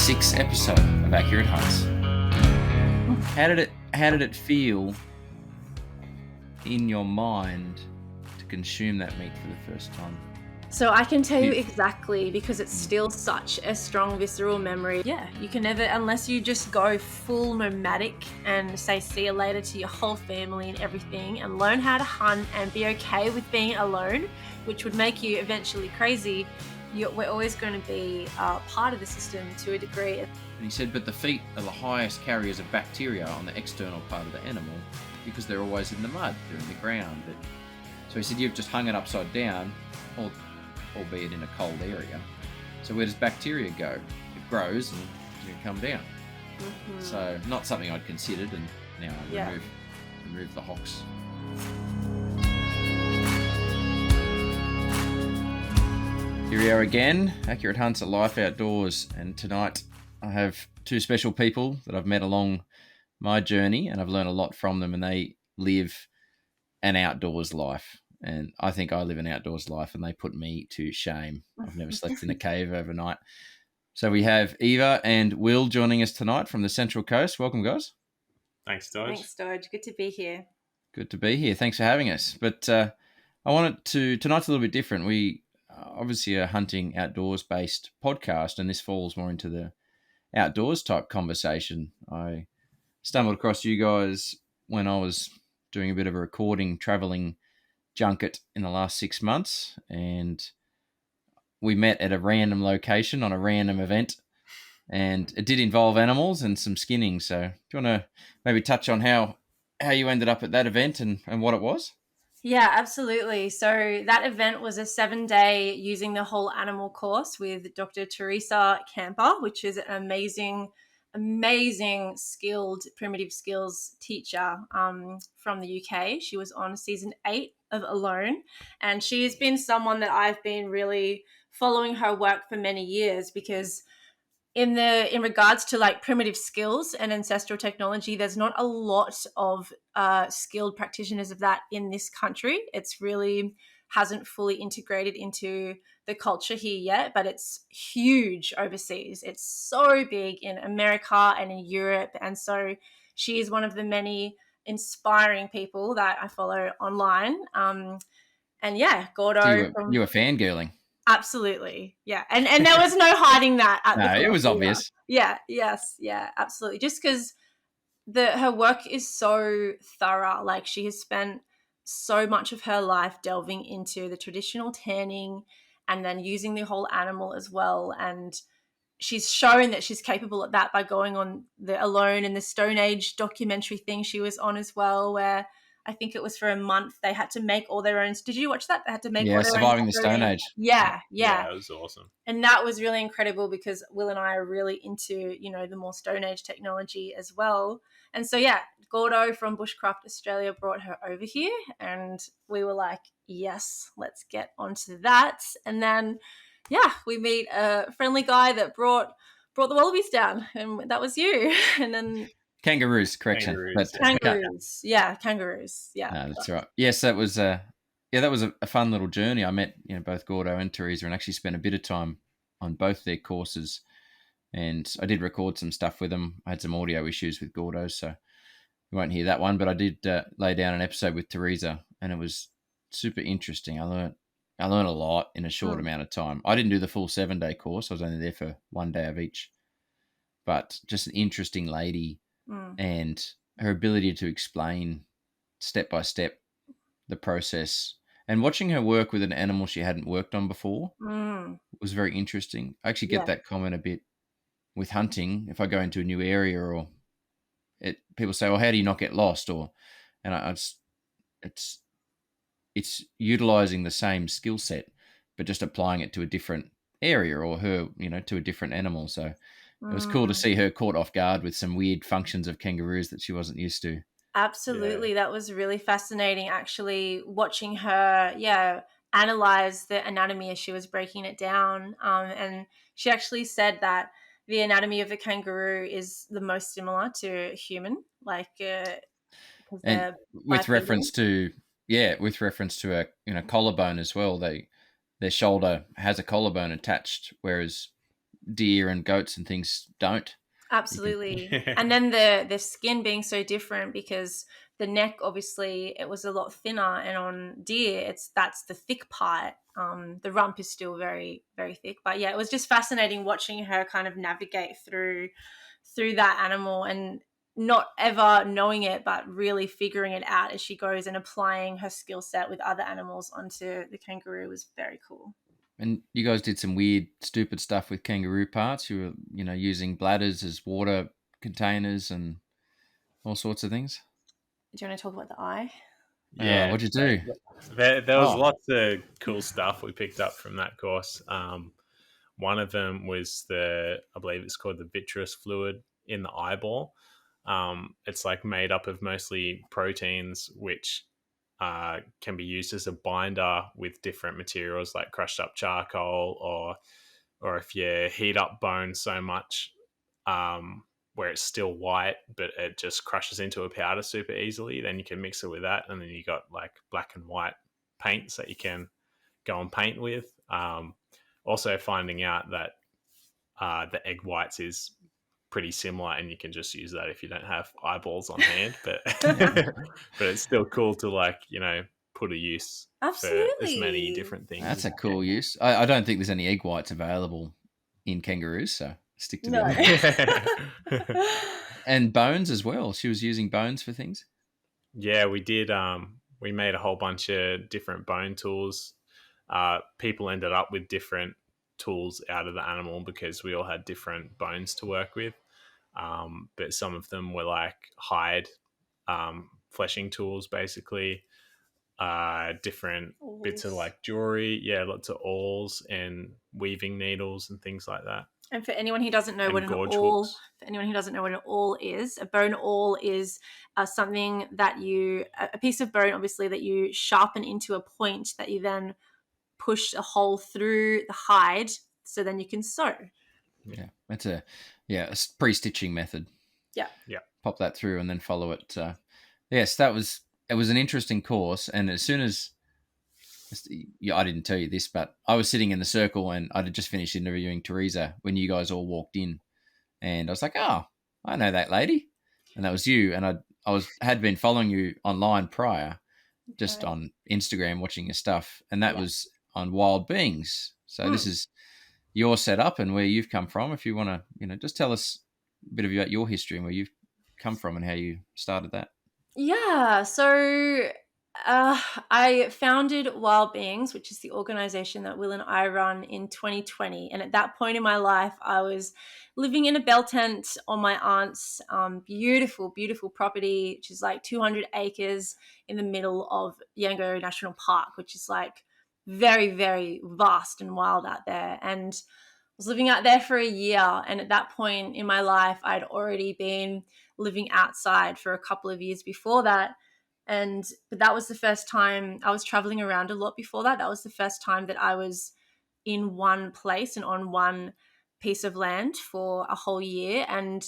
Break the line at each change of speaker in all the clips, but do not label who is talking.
6th episode of Accurate Hunts. How did it feel in your mind to consume that meat for the first time?
So I can tell you exactly, because it's still such a strong visceral memory. Yeah, you can never, unless you just go full nomadic and say see you later to your whole family and everything, and learn how to hunt and be okay with being alone, which would make you eventually crazy. We're always going to be part of the system to a degree.
And he said, but the feet are the highest carriers of bacteria on the external part of the animal because they're always in the mud, they're in the ground. So he said, you've just hung it upside down, albeit in a cold area. So where does bacteria go? It grows and it can come down. Mm-hmm. So not something I'd considered, and now I remove the hocks. Here we are again, Accurate Hunts at Life Outdoors, and tonight I have two special people that I've met along my journey, and I've learned a lot from them, and they live an outdoors life. And I think I live an outdoors life, and they put me to shame. I've never slept in a cave overnight. So we have Eva and Will joining us tonight from the Central Coast. Welcome, guys.
Thanks, Dodge.
Thanks, Dodge. Good to be here.
Good to be here. Thanks for having us. But I wanted to, tonight's a little bit different. We obviously a hunting outdoors-based podcast, and this falls more into the outdoors type conversation. I stumbled across you guys when I was doing a bit of a recording, traveling junket in the last 6 months, and we met at a random location on a random event, and it did involve animals and some skinning. So do you want to maybe touch on how you ended up at that event and what it was?
Yeah, absolutely. So that event was a 7-day using the whole animal course with Dr. Teresa Camper, which is an amazing skilled primitive skills teacher from the UK. She was on season 8 of Alone, and she has been someone that I've been really following her work for many years, because in regards to like primitive skills and ancestral technology, there's not a lot of skilled practitioners of that in this country. It's really hasn't fully integrated into the culture here yet, but it's huge overseas. It's so big in America and in Europe. And so she is one of the many inspiring people that I follow online. And yeah, Gordo.
So you were fangirling.
Absolutely. Yeah. And there was no hiding that.
No, it was obvious.
Yeah. Yes. Yeah, absolutely. Just because her work is so thorough. Like, she has spent so much of her life delving into the traditional tanning and then using the whole animal as well. And she's shown that she's capable at that by going on the Alone in the Stone Age documentary thing she was on as well, where I think it was for a month they had to make all their own. Did you watch that? They had to make all their
Surviving
own
the Stone Age.
Yeah,
it was awesome.
And that was really incredible, because Will and I are really into, the more Stone Age technology as well. And so, yeah, Gordo from Bushcraft Australia brought her over here, and we were like, yes, let's get onto that. And then, we meet a friendly guy that brought the wallabies down, and that was you. And then
kangaroos, correction.
Kangaroos. Kangaroos. Yeah.
No, that's right. Yes, that was that was a fun little journey. I met both Gordo and Teresa, and actually spent a bit of time on both their courses. And I did record some stuff with them. I had some audio issues with Gordo, so you won't hear that one. But I did lay down an episode with Teresa, and it was super interesting. I learned a lot in a short amount of time. I didn't do the full 7-day course. I was only there for 1 day of each. But just an interesting lady. And her ability to explain step by step the process, and watching her work with an animal she hadn't worked on before was very interesting. I actually get that comment a bit with hunting. If I go into a new area, or people say, "Well, how do you not get lost?" It's utilizing the same skill set, but just applying it to a different area, or her, to a different animal. So it was cool to see her caught off guard with some weird functions of kangaroos that she wasn't used to.
Absolutely. Yeah. That was really fascinating, actually, watching her, analyze the anatomy as she was breaking it down. And she actually said that the anatomy of a kangaroo is the most similar to a human,
and with reference to a collarbone as well. Their shoulder has a collarbone attached, whereas deer and goats and things don't.
Absolutely.
Yeah.
And then the skin being so different, because the neck, obviously it was a lot thinner, and on deer that's the thick part. The rump is still very, very thick. But yeah, it was just fascinating watching her kind of navigate through that animal, and not ever knowing it, but really figuring it out as she goes, and applying her skill set with other animals onto the kangaroo was very cool.
And you guys did some weird, stupid stuff with kangaroo parts. You were, using bladders as water containers and all sorts of things.
Do you want to talk about the eye?
Yeah,
What'd you do?
there was
Oh,
lots of cool stuff we picked up from that course. One of them was I believe it's called the vitreous fluid in the eyeball. It's like made up of mostly proteins, which can be used as a binder with different materials like crushed up charcoal, or if you heat up bone so much where it's still white but it just crushes into a powder super easily, then you can mix it with that, and then you got like black and white paints that you can go and paint with. Also finding out that the egg whites is pretty similar, and you can just use that if you don't have eyeballs on hand. But
yeah.
but it's still cool to put a use for as many
Absolutely.
different things
That's
as
a
you
cool use. I don't think there's any egg whites available in kangaroos, so stick to the
No.
other one.
can.
And bones as well. She was using bones for things.
Yeah, we did. We made a whole bunch of different bone tools. People ended up with different tools out of the animal because we all had different bones to work with. But some of them were like hide fleshing tools, basically. Different bits of
Awls.
like jewelry. Yeah, lots of awls and weaving needles and things like that.
And for anyone who doesn't know what
And
an
gorge
awl,
hooks.
for anyone who doesn't know what an awl is, a bone awl is something that a piece of bone, obviously, that you sharpen into a point that you then push a hole through the hide, so then you can sew.
Yeah, that's a pre-stitching method.
Yeah.
Yeah.
Pop that through and then follow it. Yes, it was an interesting course. And as soon as I didn't tell you this, but I was sitting in the circle and I'd just finished interviewing Teresa when you guys all walked in, and I was like, "Oh, I know that lady," and that was you. And had been following you online prior, just
Okay.
on Instagram, watching your stuff, and that
Yeah.
was on wild beings. So this is your setup and where you've come from. If you want to, just tell us a bit about your history and where you've come from and how you started that.
Yeah, so I founded Wild Beings, which is the organization that Will and I run, in 2020. And at that point in my life, I was living in a bell tent on my aunt's beautiful, beautiful property, which is like 200 acres in the middle of Yango National Park, which is like very, very vast and wild out there. And I was living out there for a year. And at that point in my life, I'd already been living outside for a couple of years before that. But that was the first time. I was traveling around a lot before that. That was the first time that I was in one place and on one piece of land for a whole year. And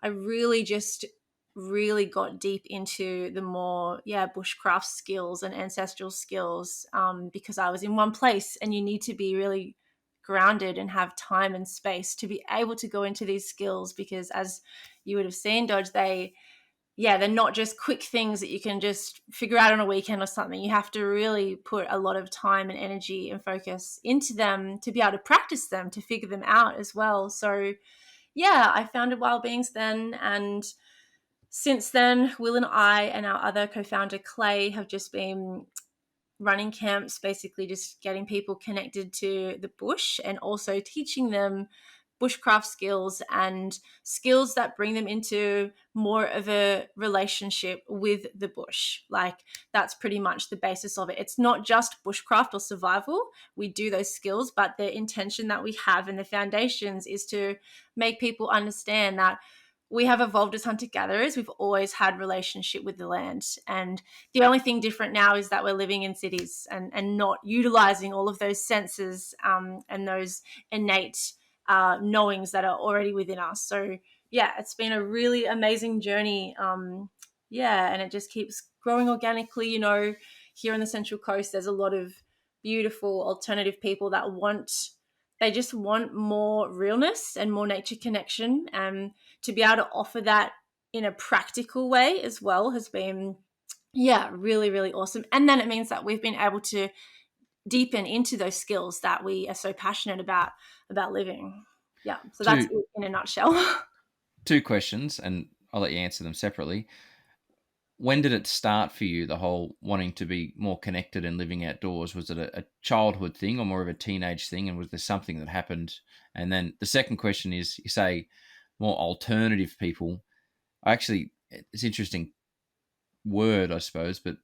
I really got deep into the more, bushcraft skills and ancestral skills, because I was in one place, and you need to be really grounded and have time and space to be able to go into these skills, because as you would have seen, Dodge, they're not just quick things that you can just figure out on a weekend or something. You have to really put a lot of time and energy and focus into them to be able to practice them, to figure them out as well. So yeah, I founded Wild Beings then, and since then, Will and I and our other co-founder Clay have just been running camps, basically just getting people connected to the bush, and also teaching them bushcraft skills and skills that bring them into more of a relationship with the bush. Like, that's pretty much the basis of it. It's not just bushcraft or survival. We do those skills, but the intention that we have and the foundations is to make people understand that we have evolved as hunter-gatherers. We've always had relationship with the land. And the only thing different now is that we're living in cities, and not utilizing all of those senses, and those innate knowings that are already within us. So yeah, it's been a really amazing journey. And it just keeps growing organically. Here on the Central Coast, there's a lot of beautiful alternative people that want they just want more realness and more nature connection. And to be able to offer that in a practical way as well has been, yeah, really, really awesome. And then it means that we've been able to deepen into those skills that we are so passionate about living. Yeah. So that's
Two
it in a nutshell.
two questions, and I'll let you answer them separately. When did it start for you, the whole wanting to be more connected and living outdoors? Was it a childhood thing or more of a teenage thing? And was there something that happened? And then the second question is, you say more alternative people. It's interesting word, I suppose, but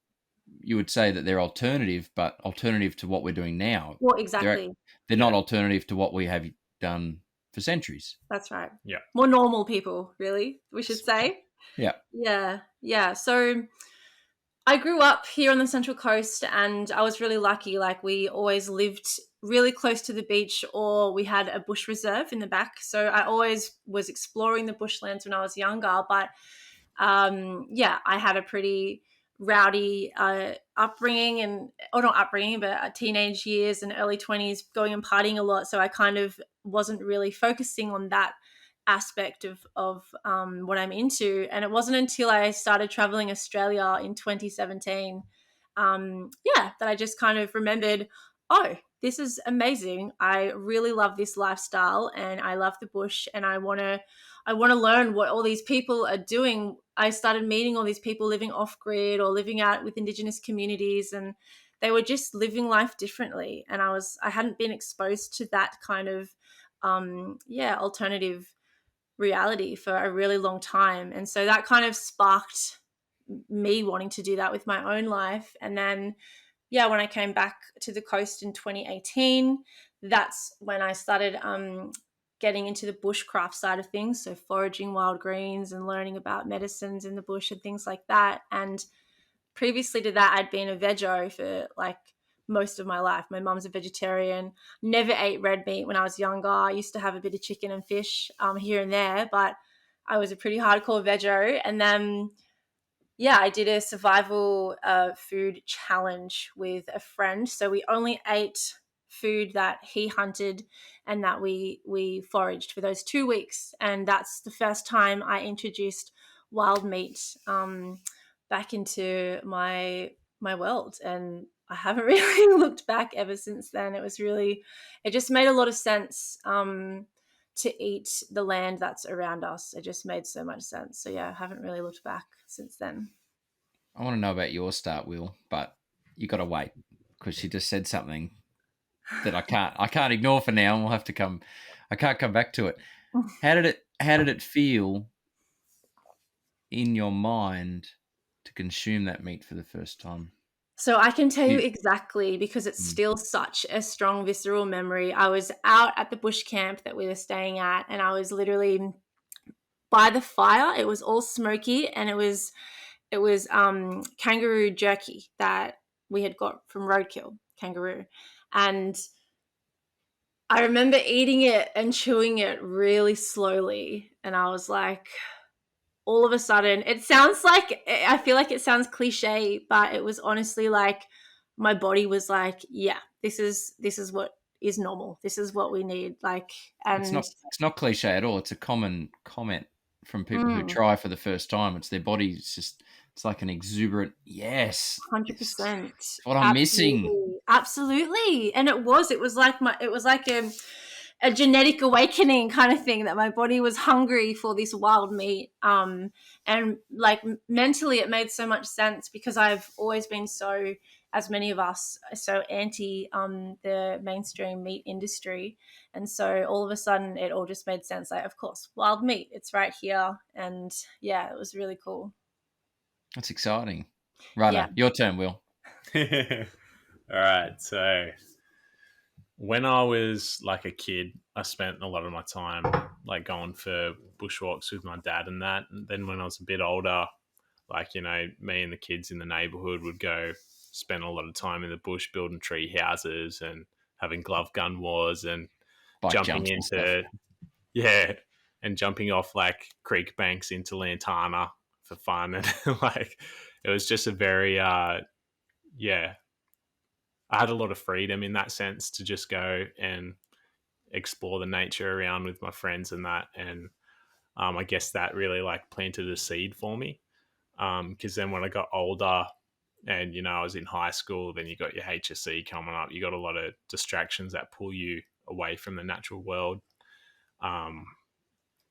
you would say that they're alternative, but alternative to what we're doing now.
Well,
They're
exactly.
they're not alternative to what we have done for centuries.
That's right.
Yeah.
More normal people, really, we should say.
Yeah.
Yeah. Yeah. So I grew up here on the Central Coast and I was really lucky. Like, we always lived really close to the beach, or we had a bush reserve in the back. So I always was exploring the bushlands when I was younger. But yeah, I had a pretty rowdy upbringing, and, or not upbringing, but teenage years and early 20s, going and partying a lot. So I kind of wasn't really focusing on that aspect of what I'm into. And it wasn't until I started traveling Australia in 2017, yeah, that I just kind of remembered, oh, this is amazing. I really love this lifestyle, and I love the bush, and I want to learn what all these people are doing. I started meeting all these people living off grid or living out with Indigenous communities, and they were just living life differently. And I hadn't been exposed to that kind of alternative reality for a really long time. And so that kind of sparked me wanting to do that with my own life. And then, yeah, when I came back to the coast in 2018, that's when I started getting into the bushcraft side of things. So foraging wild greens and learning about medicines in the bush and things like that. And previously to that, I'd been a veggie for like most of my life. My mum's a vegetarian, never ate red meat when I was younger. I used to have a bit of chicken and fish here and there, but I was a pretty hardcore veggie. And then, yeah, I did a survival food challenge with a friend. So we only ate food that he hunted and that we foraged for those 2 weeks. And that's the first time I introduced wild meat back into my world. And I haven't really looked back ever since then. It just made a lot of sense to eat the land that's around us. It just made so much sense. So yeah, I haven't really looked back since then.
I want to know about your start, Will, but you got to wait because she just said something that I can't ignore for now, and we'll have to come. I can't come back to it. How did it feel in your mind to consume that meat for the first time?
So I can tell you exactly, because it's still such a strong visceral memory. I was out at the bush camp that we were staying at, and I was literally by the fire. It was all smoky, and it was kangaroo jerky that we had got from Roadkill Kangaroo. And I remember eating it and chewing it really slowly. And I was like, all of a sudden, I feel like it sounds cliche, but it was honestly like my body was like, yeah, this is what is normal. This is what we need. Like, and
It's not cliche at all. It's a common comment from people who try for the first time. It's their body's just, it's like an exuberant, yes,
100%.
it's what I'm missing.
Absolutely. And it was like a genetic awakening kind of thing, that my body was hungry for this wild meat. And like mentally it made so much sense, because I've always been so, as many of us, so anti the mainstream meat industry. And so all of a sudden it all just made sense. Like, of course, wild meat, it's right here. And yeah, it was really cool.
That's exciting. Right,
Yeah.
your turn, Will.
All right. So when I was like a kid, I spent a lot of my time like going for bushwalks with my dad and that. And then when I was a bit older, like, you know, me and the kids in the neighborhood would go spend a lot of time in the bush building tree houses and having glove gun wars and
Bike
jumping
jumps and
into,
stuff.
yeah, and jumping off like creek banks into Lantana for fun. And like, it was just a very, yeah, I had a lot of freedom in that sense to just go and explore the nature around with my friends and that. And I guess that really like planted a seed for me. Because then when I got older and, I was in high school, then you got your HSC coming up. You got a lot of distractions that pull you away from the natural world. Um,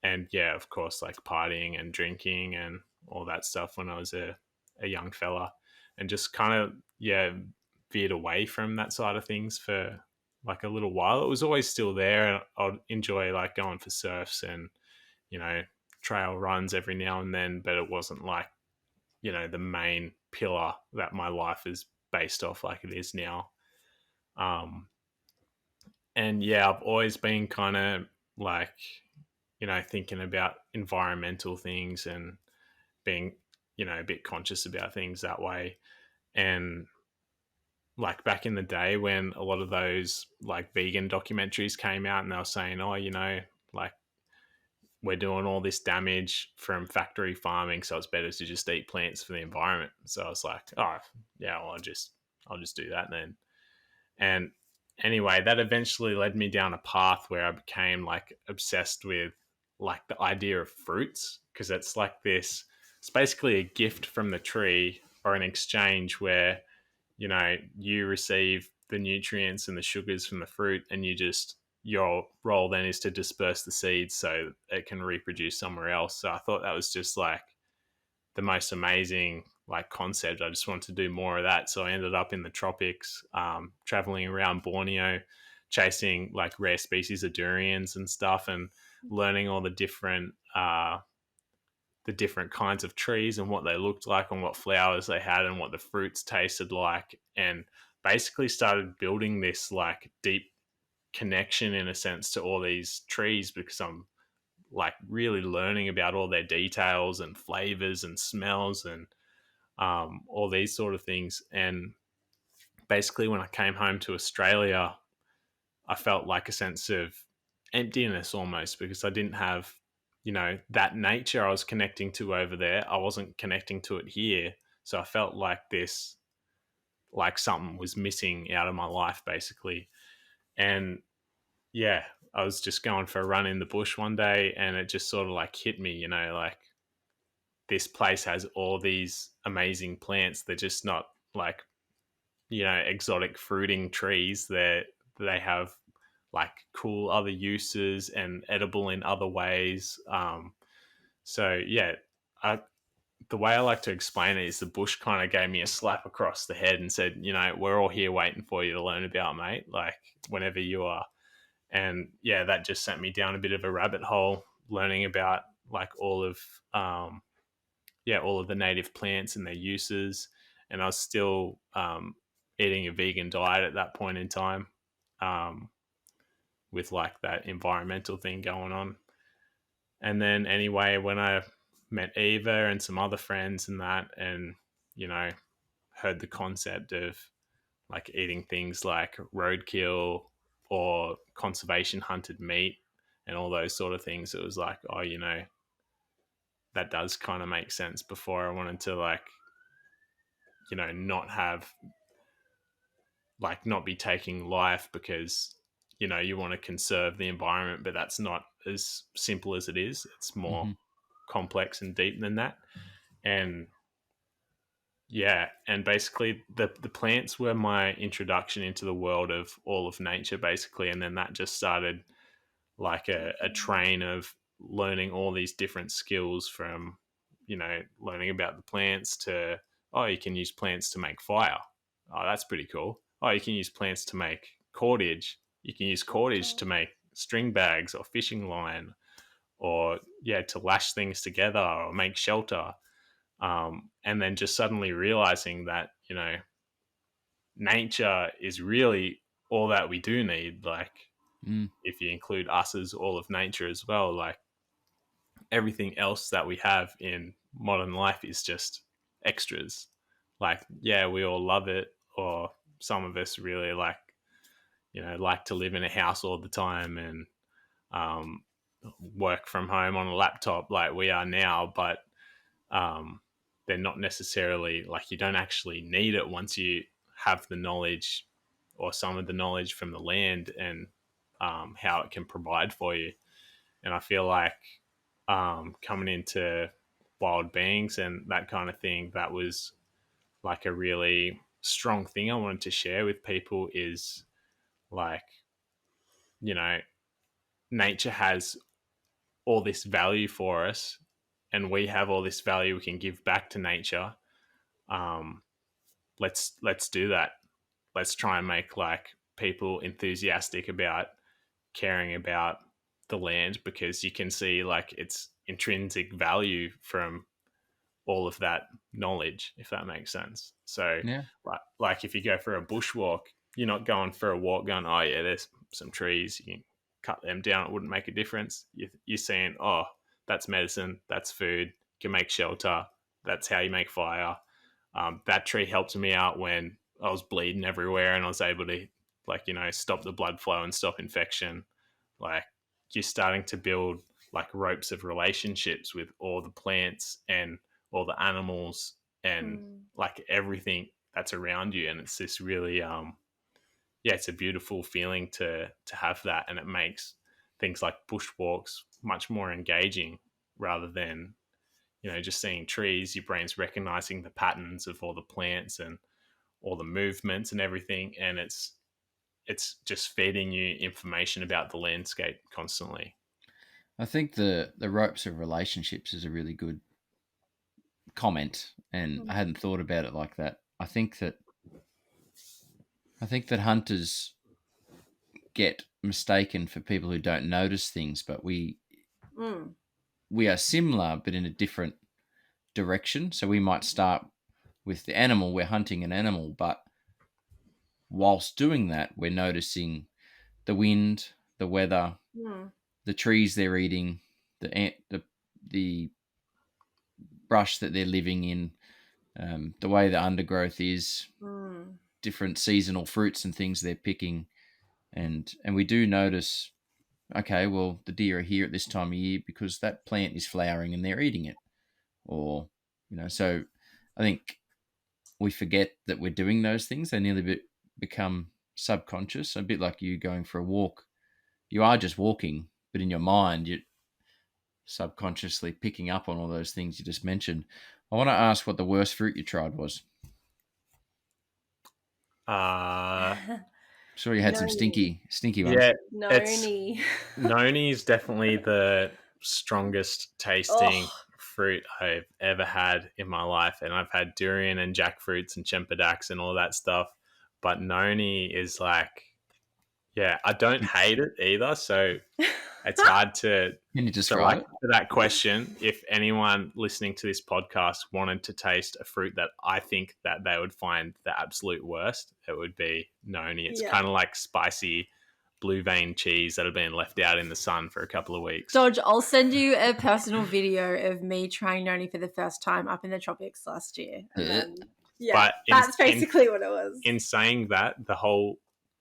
and yeah, of course, like partying and drinking and all that stuff when I was a young fella, and just kind of, veered away from that side of things for like a little while. It was always still there, and I'd enjoy like going for surfs and, trail runs every now and then, but it wasn't like, the main pillar that my life is based off like it is now. And yeah, I've always been kind of like, thinking about environmental things and being, a bit conscious about things that way. And like back in the day when a lot of those like vegan documentaries came out and they were saying, oh, like we're doing all this damage from factory farming, so it's better to just eat plants for the environment. So I was like, oh yeah, well, I'll just do that then. And anyway, that eventually led me down a path where I became like obsessed with like the idea of fruits, because it's like this, it's basically a gift from the tree or an exchange where, you receive the nutrients and the sugars from the fruit, and your role then is to disperse the seeds so it can reproduce somewhere else. So I thought that was just like the most amazing like concept. I just wanted to do more of that. So I ended up in the tropics, traveling around Borneo, chasing like rare species of durians and stuff, and learning all the different kinds of trees and what they looked like and what flowers they had and what the fruits tasted like, and basically started building this like deep connection in a sense to all these trees, because I'm like really learning about all their details and flavors and smells and all these sort of things. And basically when I came home to Australia, I felt like a sense of emptiness almost, because I didn't have, that nature I was connecting to over there. I wasn't connecting to it here. So I felt like this, like something was missing out of my life basically. And yeah, I was just going for a run in the bush one day and it just sort of like hit me, like this place has all these amazing plants. They're just not like, exotic fruiting trees. They have like cool other uses and edible in other ways. So yeah, the way I like to explain it is the bush kind of gave me a slap across the head and said, we're all here waiting for you to learn about, mate, like whenever you are. And yeah, that just sent me down a bit of a rabbit hole, learning about like all of the native plants and their uses. And I was still eating a vegan diet at that point in time, with like that environmental thing going on. And then anyway, when I met Eva and some other friends and that, and heard the concept of like eating things like roadkill or conservation hunted meat and all those sort of things, it was like, oh, that does kind of make sense. Before I wanted to like, not have like not be taking life because you want to conserve the environment, but that's not as simple as it is. It's more complex and deep than that. And yeah, and basically the plants were my introduction into the world of all of nature basically, and then that just started like a train of learning all these different skills, from learning about the plants to, oh, you can use plants to make fire. Oh, that's pretty cool. Oh, you can use plants to make cordage. You can use cordage to make string bags or fishing line, or to lash things together or make shelter. And then just suddenly realizing that nature is really all that we do need. Like if you include us as all of nature as well, like everything else that we have in modern life is just extras. Like, yeah, we all love it, or some of us really like to live in a house all the time and work from home on a laptop like we are now, but they're not necessarily like, you don't actually need it once you have the knowledge or some of the knowledge from the land and how it can provide for you. And I feel like coming into wild beings and that kind of thing, that was like a really strong thing I wanted to share with people is like, you know, nature has all this value for us and we have all this value we can give back to nature. Um, let's do that. Let's try and make like people enthusiastic about caring about the land, because you can see like its intrinsic value from all of that knowledge, if that makes sense. So
Yeah.
like if you go for a bushwalk, you're not going for a walk going, oh yeah, there's some trees, you can cut them down, it wouldn't make a difference. You're saying, oh, that's medicine, that's food, you can make shelter, that's how you make fire. That tree helped me out when I was bleeding everywhere and I was able to, like, you know, stop the blood flow and stop infection. Like, you're starting to build like ropes of relationships with all the plants and all the animals and like everything that's around you. And it's this really it's a beautiful feeling to have that, and it makes things like bushwalks much more engaging rather than, you know, just seeing trees. Your brain's recognizing the patterns of all the plants and all the movements and everything, and it's just feeding you information about the landscape constantly.
I think the ropes of relationships is a really good comment, and I hadn't thought about it like that. I think that hunters get mistaken for people who don't notice things, but we are similar but in a different direction. So we might start with the animal, we're hunting an animal, but whilst doing that, we're noticing the wind, the weather, the trees they're eating, the brush that they're living in, the way the undergrowth is, different seasonal fruits and things they're picking, and we do notice, okay, well, the deer are here at this time of year because that plant is flowering and they're eating it, or, you know. So I think we forget that we're doing those things. They nearly become subconscious, a bit like you going for a walk. You are just walking, but in your mind, you're subconsciously picking up on all those things you just mentioned. I want to ask what the worst fruit you tried was. Sure, you had some stinky ones.
Yeah,
Noni.
Noni is definitely the strongest tasting fruit I've ever had in my life, and I've had durian and jackfruits and chempadacs and all that stuff, but noni is like, yeah, I don't hate it either, so it's hard to.
Can you describe
so like
it?
to that question, if anyone listening to this podcast wanted to taste a fruit that I think that they would find the absolute worst, it would be noni. It's kind of like spicy blue vein cheese that had been left out in the sun for a couple of weeks.
Dodge, I'll send you a personal video of me trying noni for the first time up in the tropics last year. And then,
But
that's basically what it was.
In saying that, the whole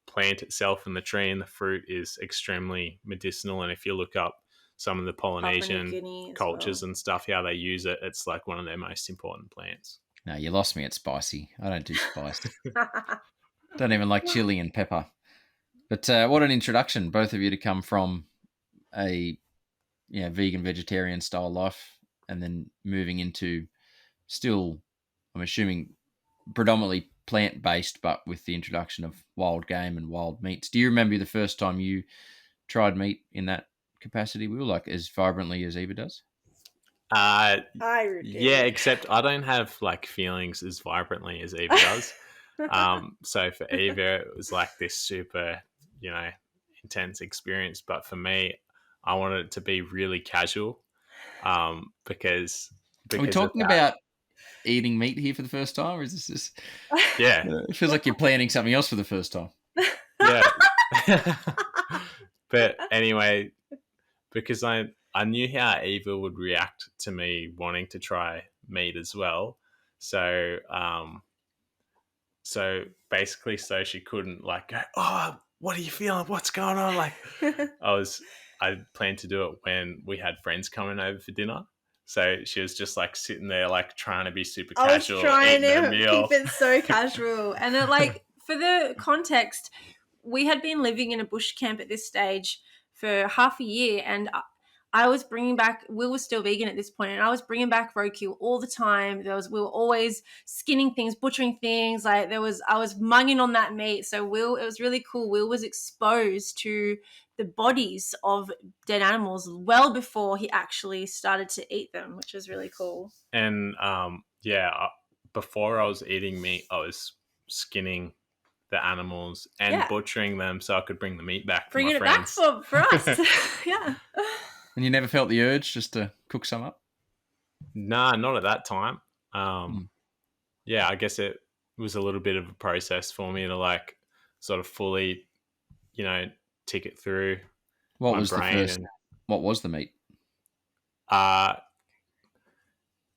plant itself and the tree and the fruit is extremely medicinal. And if you look up some of the Polynesian cultures and stuff, how they use it, it's like one of their most important plants.
No, you lost me at spicy. I don't do spice. Don't even like chili and pepper. But what an introduction, both of you, to come from a vegan, vegetarian style life and then moving into still, I'm assuming, predominantly plant-based, but with the introduction of wild game and wild meats. Do you remember the first time you tried meat in that capacity, Will, like as vibrantly as Eva does?
I
yeah, except I don't have like feelings as vibrantly as Eva does. So for Eva, it was like this super, intense experience. But for me, I wanted it to be really casual, because
Are we talking about eating meat here for the first time, or is this just?
Yeah,
it feels like you're planning something else for the first time.
Yeah. But anyway, because I knew how Eva would react to me wanting to try meat as well. So basically, so she couldn't like go, oh, what are you feeling? What's going on? Like I planned to do it when we had friends coming over for dinner. So she was just like sitting there, like trying to be super casual.
I was trying to keep it so casual. And it, like, for the context, we had been living in a bush camp at this stage for half a year, and I was bringing back. Will was still vegan at this point, and I was bringing back roadkill all the time. We were always skinning things, butchering things. Like I was mugging on that meat. So it was really cool. Will was exposed to the bodies of dead animals well before he actually started to eat them, which was really cool.
And before I was eating meat, I was skinning the animals and butchering them so I could bring the meat back for my friends.
Bringing it back for us. Yeah.
And you never felt the urge just to cook some up?
Nah, not at that time. Yeah, I guess it was a little bit of a process for me to like sort of fully, tick it through
What
my
was
brain.
the first? What was the meat?
Yeah,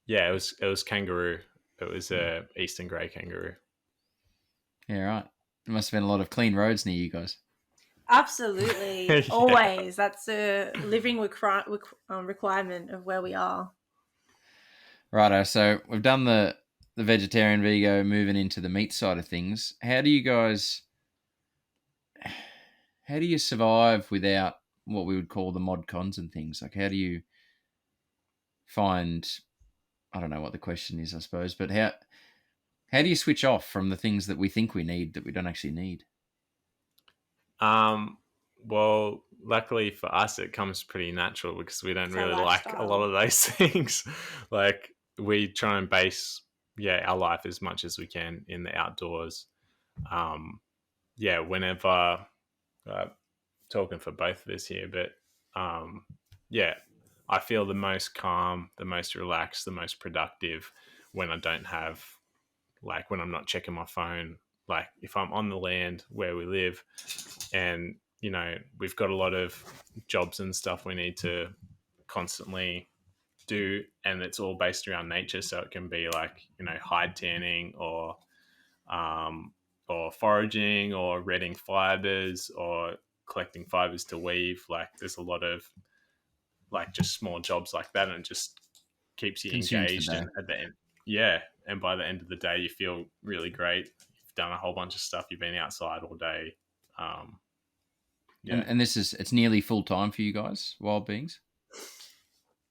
it was kangaroo. It was a eastern grey kangaroo.
Yeah, right. There must have been a lot of clean roads near you guys.
Absolutely.
Yeah.
Always. That's a living requirement of where we are.
Righto. So we've done the vegetarian vego, moving into the meat side of things. How do you survive without what we would call the mod cons and things? Like, how do you find, I don't know what the question is, I suppose, but how do you switch off from the things that we think we need that we don't actually need?
Well, luckily for us, it comes pretty natural because we don't really like a lot of those things. Like we try and base, our life as much as we can in the outdoors. Whenever, talking for both of us here, but I feel the most calm, the most relaxed, the most productive when I don't have, like when I'm not checking my phone. Like if I'm on the land where we live and, we've got a lot of jobs and stuff we need to constantly do, and it's all based around nature. So it can be like, hide tanning or foraging or redding fibers or collecting fibers to weave. Like there's a lot of like just small jobs like that, and it just keeps you engaged. And at the end, and by the end of the day, you feel really great. You've done a whole bunch of stuff. You've been outside all day.
And it's nearly full time for you guys, wild beings?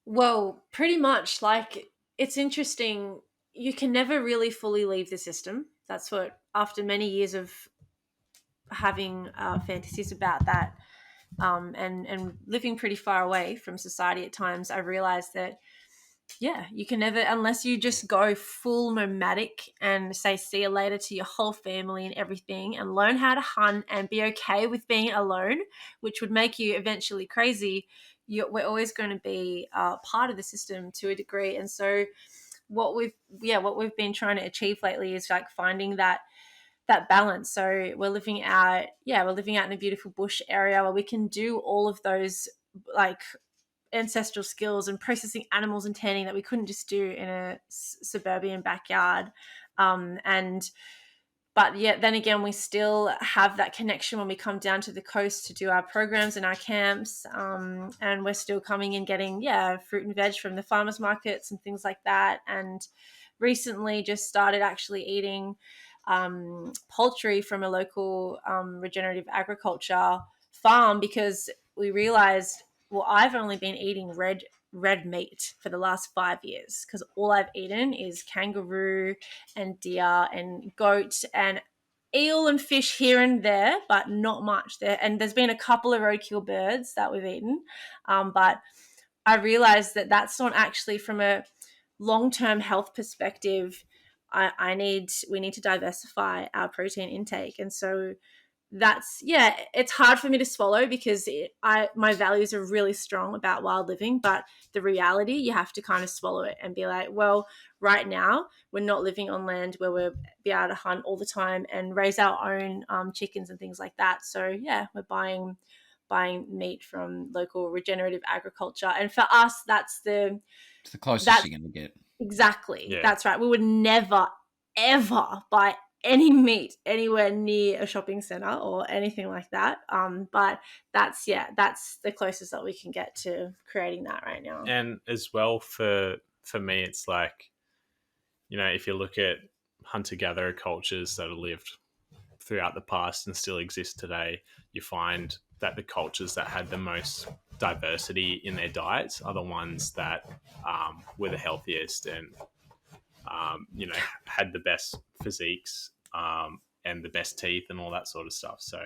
Well, pretty much. Like, it's interesting. You can never really fully leave the system. That's what, after many years of having fantasies about that, and living pretty far away from society at times, I realized that, you can never, unless you just go full nomadic and say see you later to your whole family and everything, and learn how to hunt and be okay with being alone, which would make you eventually crazy. We're always going to be part of the system to a degree. And so what we've been trying to achieve lately is like finding that balance. So we're living out in a beautiful bush area where we can do all of those like ancestral skills and processing animals and tanning that we couldn't just do in a suburban backyard. But then again, we still have that connection when we come down to the coast to do our programs and our camps. And we're still coming and getting, fruit and veg from the farmers markets and things like that. And recently just started actually eating poultry from a local regenerative agriculture farm, because we realized, well, I've only been eating red meat for the last 5 years, because all I've eaten is kangaroo and deer and goat and eel and fish here and there, but not much there. And there's been a couple of roadkill birds that we've eaten, but I realized that that's not actually, from a long-term health perspective, we need to diversify our protein intake. And so that's, it's hard for me to swallow because my values are really strong about wild living, but the reality, you have to kind of swallow it and be like, well, right now we're not living on land where we'll be able to hunt all the time and raise our own chickens and things like that. So we're buying meat from local regenerative agriculture, and for us, it's the closest
you're going to get.
Exactly. That's right. We would never ever buy any meat anywhere near a shopping center or anything like that. But that's the closest that we can get to creating that right now.
And as well, for me, it's like, if you look at hunter-gatherer cultures that have lived throughout the past and still exist today, you find that the cultures that had the most diversity in their diets are the ones that were the healthiest and had the best physiques and the best teeth and all that sort of stuff. So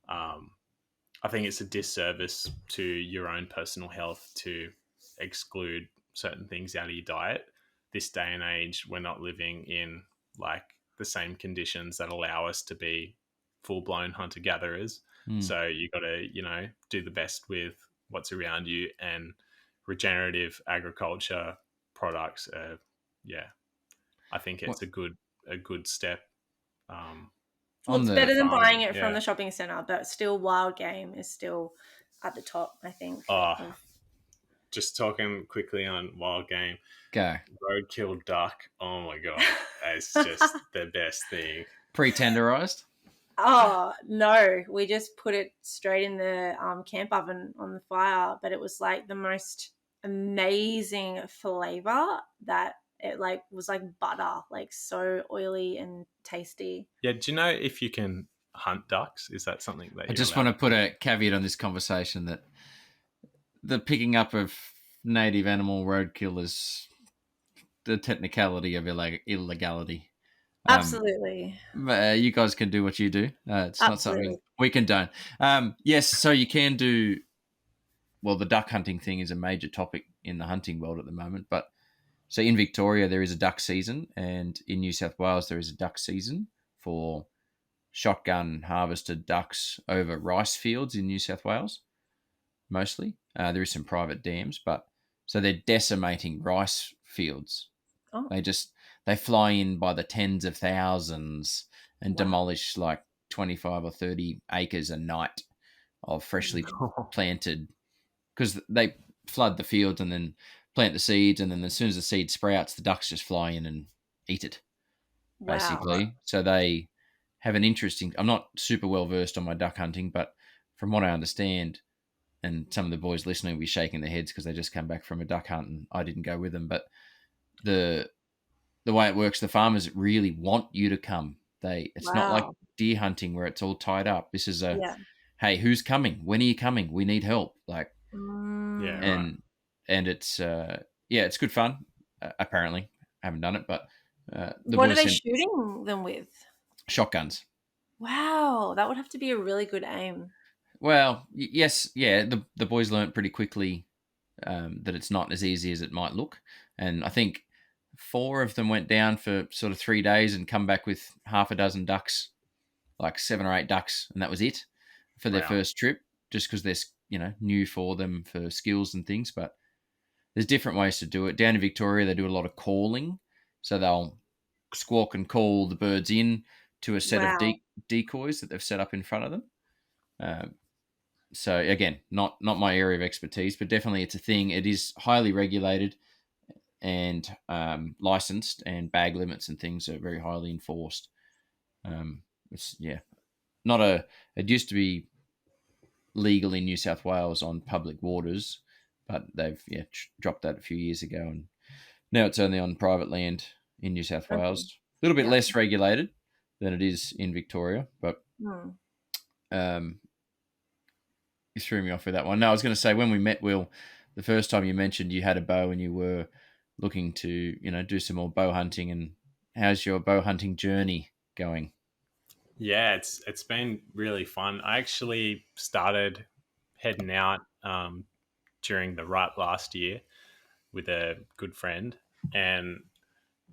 I think it's a disservice to your own personal health to exclude certain things out of your diet. This day and age, we're not living in like the same conditions that allow us to be full-blown hunter-gatherers. So you got to, do the best with what's around you, and regenerative agriculture products. I think it's a good step.
Well, it's better than
farming,
buying it from the shopping centre, but still wild game is still at the top, I think.
Just talking quickly on wild game.
Go.
Roadkill duck. Oh my God. It's just the best thing.
Pre-tenderized?
Oh, no. We just put it straight in the camp oven on the fire, but it was like the most amazing flavour that it was like butter, like so oily and tasty.
Yeah, do you know if you can hunt ducks? Is that something that
I just want to put a caveat on this conversation that the picking up of native animal roadkill is the technicality of illegality.
Absolutely.
You guys can do what you do. It's not something we condone. Yes, so you can do. Well, the duck hunting thing is a major topic in the hunting world at the moment. But so in Victoria, there is a duck season, and in New South Wales, there is a duck season for shotgun harvested ducks over rice fields in New South Wales. Mostly, there is some private dams, but so they're decimating rice fields.
Oh.
They fly in by the tens of thousands and demolish like 25 or 30 acres a night of freshly planted, because they flood the fields and then plant the seeds, and then as soon as the seed sprouts, the ducks just fly in and eat it, basically. Wow. So they have an interesting. I'm not super well versed on my duck hunting, but from what I understand, and some of the boys listening will be shaking their heads because they just come back from a duck hunt and I didn't go with them, but the way it works, the farmers really want you to come. It's not like deer hunting where it's all tied up. This is hey, who's coming? When are you coming? We need help. And it's it's good fun. Apparently, I haven't done it, but
what are they shooting them with?
Shotguns.
Wow, that would have to be a really good aim.
Well, yes, yeah. The boys learnt pretty quickly that it's not as easy as it might look, and I think 4 of them went down for sort of 3 days and come back with half a dozen ducks, like 7 or 8 ducks, and that was it for their first trip, just because they're new for them for skills and things. But there's different ways to do it. Down in Victoria, they do a lot of calling, so they'll squawk and call the birds in to a set of decoys that they've set up in front of them. So again, not my area of expertise, but definitely it's a thing. It is highly regulated and licensed, and bag limits and things are very highly enforced. It used to be legal in New South Wales on public waters, but they've dropped that a few years ago, and now it's only on private land in New South Wales. A little bit less regulated than it is in Victoria, but you threw me off with that one. No, I was going to say, when we met, Will, the first time you mentioned you had a bow and you were looking to, do some more bow hunting, and how's your bow hunting journey going?
Yeah, it's been really fun. I actually started heading out during the rut last year with a good friend, and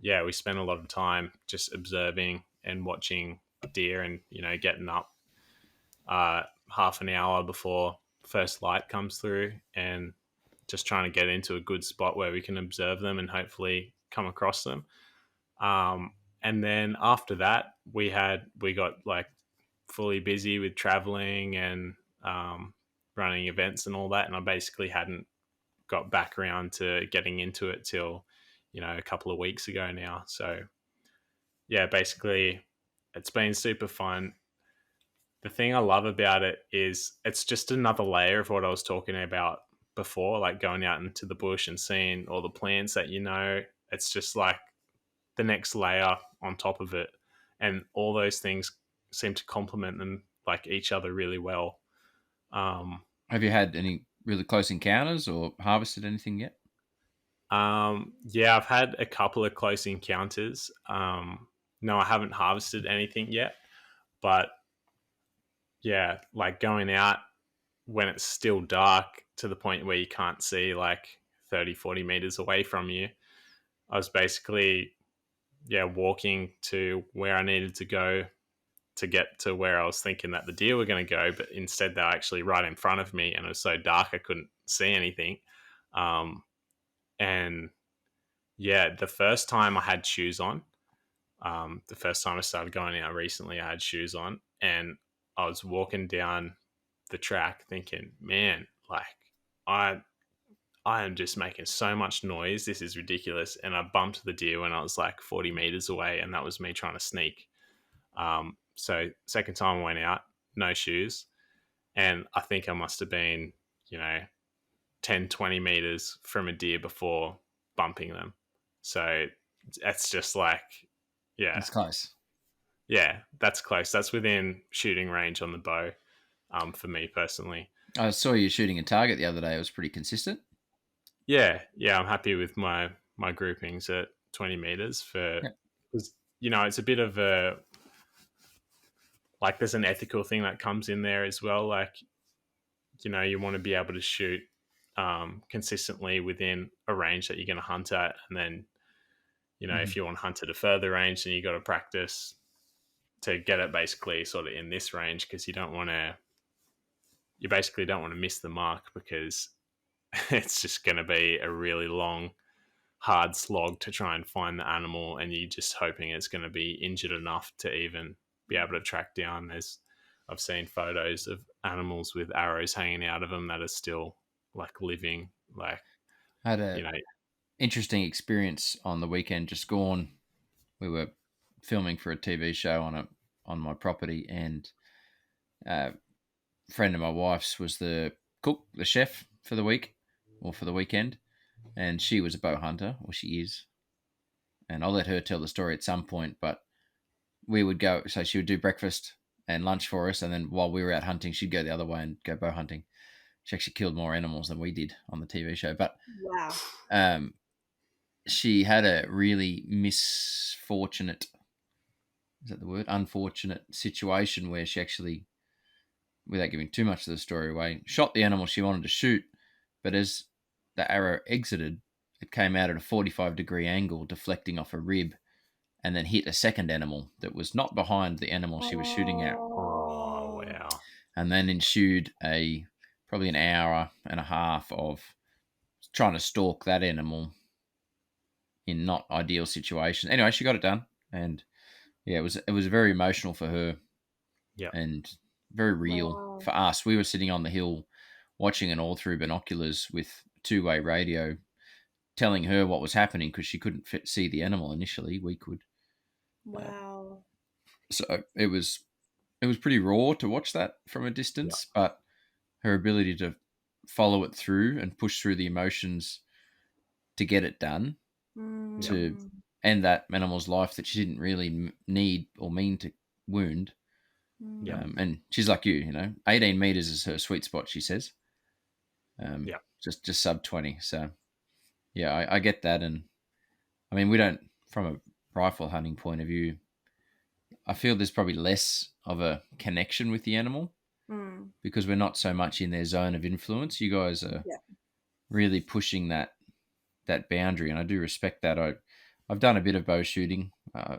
we spent a lot of time just observing and watching deer, and getting up half an hour before first light comes through and just trying to get into a good spot where we can observe them and hopefully come across them. And then after that, we got like fully busy with traveling and running events and all that. And I basically hadn't got back around to getting into it till, a couple of weeks ago now. So basically it's been super fun. The thing I love about it is it's just another layer of what I was talking about before, like going out into the bush and seeing all the plants that it's just like the next layer on top of it, and all those things seem to complement them like each other really well.
Have you had any really close encounters or harvested anything yet?
Yeah, I've had a couple of close encounters. No, I haven't harvested anything yet, but yeah, like going out when it's still dark to the point where you can't see like 30, 40 meters away from you. I was basically, yeah, walking to where I needed to go to get to where I was thinking that the deer were going to go, but instead they're actually right in front of me, and it was so dark I couldn't see anything. And yeah, the first time I had shoes on, the first time I started going out recently, I had shoes on, and I was walking down the track thinking, man, like I I am just making so much noise. This is ridiculous. And I bumped the deer when I was like 40 meters away, and that was me trying to sneak. So second time I went out, no shoes, and I think I must have been, 10, 20 meters from a deer before bumping them. So that's just like, yeah,
It's close.
yeah, that's close. That's within shooting range on the bow, for me personally.
I saw you shooting a target the other day. It was pretty consistent.
Yeah, I'm happy with my groupings at 20 meters for,
Yep.
because it's a bit of a, like, there's an ethical thing that comes in there as well. Like, you want to be able to shoot consistently within a range that you're going to hunt at, and then if you want to hunt at a further range, then you got to practice to get it basically sort of in this range, because you basically don't want to miss the mark, because it's just going to be a really long, hard slog to try and find the animal, and you're just hoping it's going to be injured enough to even be able to track down. I've seen photos of animals with arrows hanging out of them that are still like living. Like,
I had a
you know,
interesting experience on the weekend just gone. We were filming for a TV show on my property, and a friend of my wife's was the cook, the chef for the week or for the weekend, and she was a bow hunter, or she is. And I'll let her tell the story at some point, but we would go, so she would do breakfast and lunch for us, and then while we were out hunting, she'd go the other way and go bow hunting. She actually killed more animals than we did on the TV show, but
Wow.
she had a really misfortunate, is that the word? Unfortunate situation where she actually, without giving too much of the story away, shot the animal she wanted to shoot, but as the arrow exited, it came out at a 45-degree angle, deflecting off a rib, and then hit a second animal that was not behind the animal she was shooting at.
oh wow,
And then ensued probably an hour and a half of trying to stalk that animal in not ideal situations. Anyway, she got it done, and yeah, it was very emotional for her,
yeah,
and very real
Wow.
for us. We were sitting on the hill watching it all through binoculars with two-way radio, telling her what was happening because she couldn't see the animal initially. We could.
Wow.
So it was pretty raw to watch that from a
yeah,
distance, but her ability to follow it through and push through the emotions to get it done,
yeah,
to end that animal's life that she didn't really need or mean to wound.
yeah,
And she's like you, 18 meters is her sweet spot, she says.
yeah,
Just sub 20. So yeah, I get that. And I mean, we don't, from a rifle hunting point of view, I feel there's probably less of a connection with the animal because we're not so much in their zone of influence. You guys are really pushing that boundary, and I do respect that. I've done a bit of bow shooting.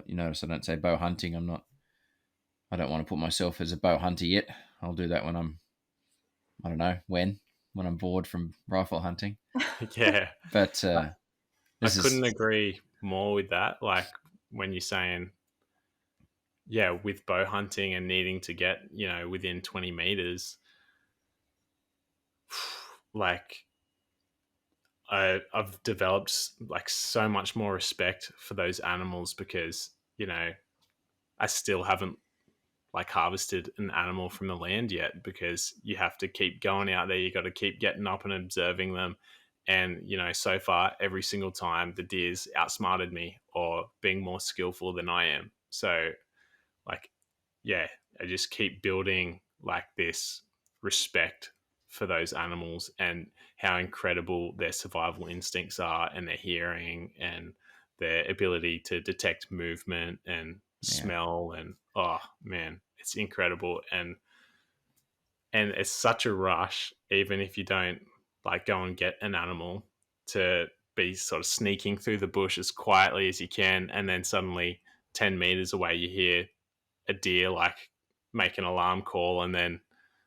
You notice I don't say bow hunting. I don't want to put myself as a bow hunter yet. I'll do that when I don't know when I'm bored from rifle hunting.
yeah.
But
I couldn't agree more with that. Like, when you're saying, yeah, with bow hunting and needing to get, within 20 meters, like, I've developed like so much more respect for those animals, because, I still haven't like harvested an animal from the land yet, because you have to keep going out there. You got to keep getting up and observing them. And, so far, every single time the deer's outsmarted me or being more skillful than I am. So, like, yeah, they just keep building like this respect for those animals and how incredible their survival instincts are, and their hearing and their ability to detect movement and
Yeah.
smell. And oh man, it's incredible. And it's such a rush, even if you don't like go and get an animal, to be sort of sneaking through the bush as quietly as you can, and then suddenly 10 meters away you hear a deer like make an alarm call, and then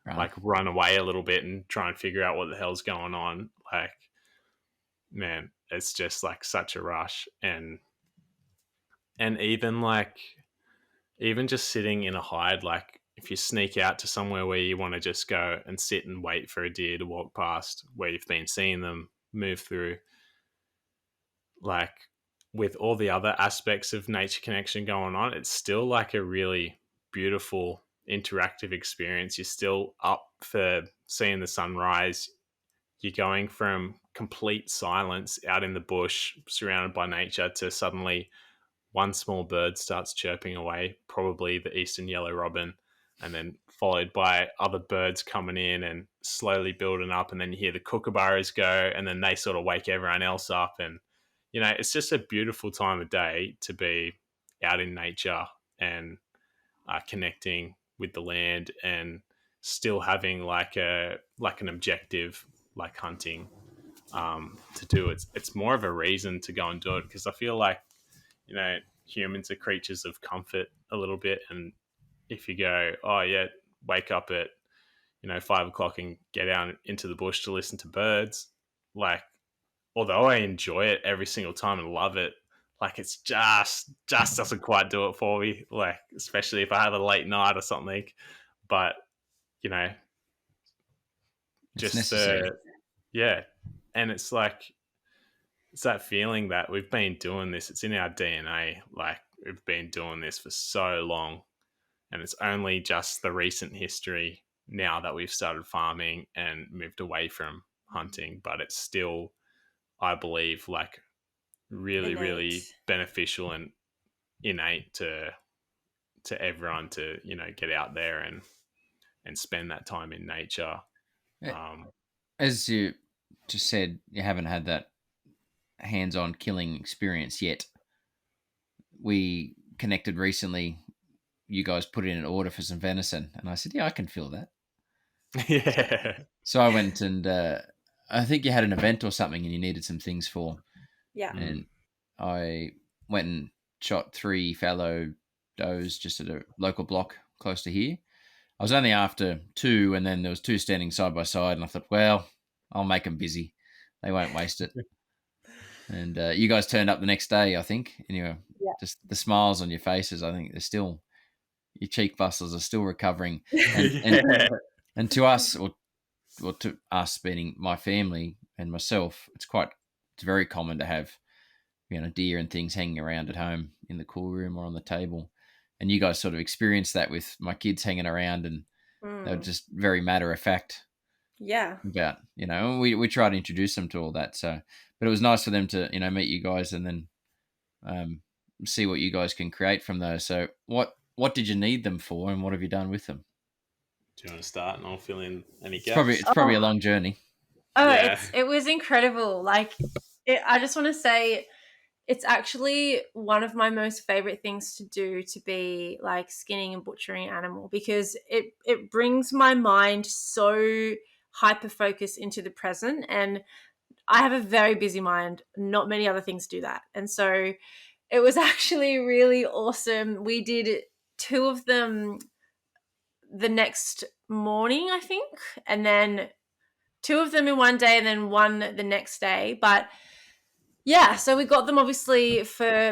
Right.
like run away a little bit and try and figure out what the hell's going on. Like, man, it's just like such a rush. And even like, even just sitting in a hide, like if you sneak out to somewhere where you want to just go and sit and wait for a deer to walk past where you've been seeing them move through, like with all the other aspects of nature connection going on, it's still like a really beautiful interactive experience. You're still up for seeing the sunrise. You're going from complete silence out in the bush surrounded by nature to suddenly one small bird starts chirping away, probably the eastern yellow robin, and then followed by other birds coming in and slowly building up. And then you hear the kookaburras go, and then they sort of wake everyone else up. And, you know, it's just a beautiful time of day to be out in nature and connecting with the land, and still having like an objective like hunting to do. It's more of a reason to go and do it, because I feel like, you know, humans are creatures of comfort a little bit. And if you go, oh yeah, wake up at, you know, 5 o'clock and get out into the bush to listen to birds, like, although I enjoy it every single time and love it, like it's just doesn't quite do it for me. Like, especially if I have a late night or something. But, you know,
It's
just
necessary.
yeah. And it's like, it's that feeling that we've been doing this. It's in our DNA. Like, we've been doing this for so long, and it's only just the recent history now that we've started farming and moved away from hunting. But it's still, I believe, like really, really
Innate.
beneficial and innate to everyone to, you know, get out there and spend that time in nature.
Eh,
Um,
As you just said, you haven't had that hands-on killing experience yet. We connected recently. You guys put in an order for some venison, and I said, "Yeah, I can feel that."
yeah,
So I went and I think you had an event or something, and you needed some things for,
Yeah.
and I went and shot 3 fallow does just at a local block close to here. I was only after 2, and then there was 2 standing side by side, and I thought, well, I'll make them busy. They won't waste it. And you guys turned up the next day, I think, and you were
Yeah.
just the smiles on your faces. I think they're still, your cheek muscles are still recovering. And to us, or to us being my family and myself, it's very common to have, you know, deer and things hanging around at home in the cool room or on the table. And you guys sort of experienced that with my kids hanging around, and they were
Mm.
just very matter of fact
Yeah.
about, you know, we try to introduce them to all that. So, but it was nice for them to, you know, meet you guys and then um, see what you guys can create from those. So, what did you need them for, and what have you done with them?
do you want to start and I'll fill in any
It's
gaps?
probably
Oh,
a long journey.
Yeah.
it was incredible. Like, I just want to say, it's actually one of my most favorite things to do, to be like skinning and butchering an animal, because it brings my mind so hyper focused into the present, and I have a very busy mind. Not many other things do that. And so it was actually really awesome. We did 2 of them the next morning, I think, and then 2 of them in one day and then one the next day. But yeah, so we got them obviously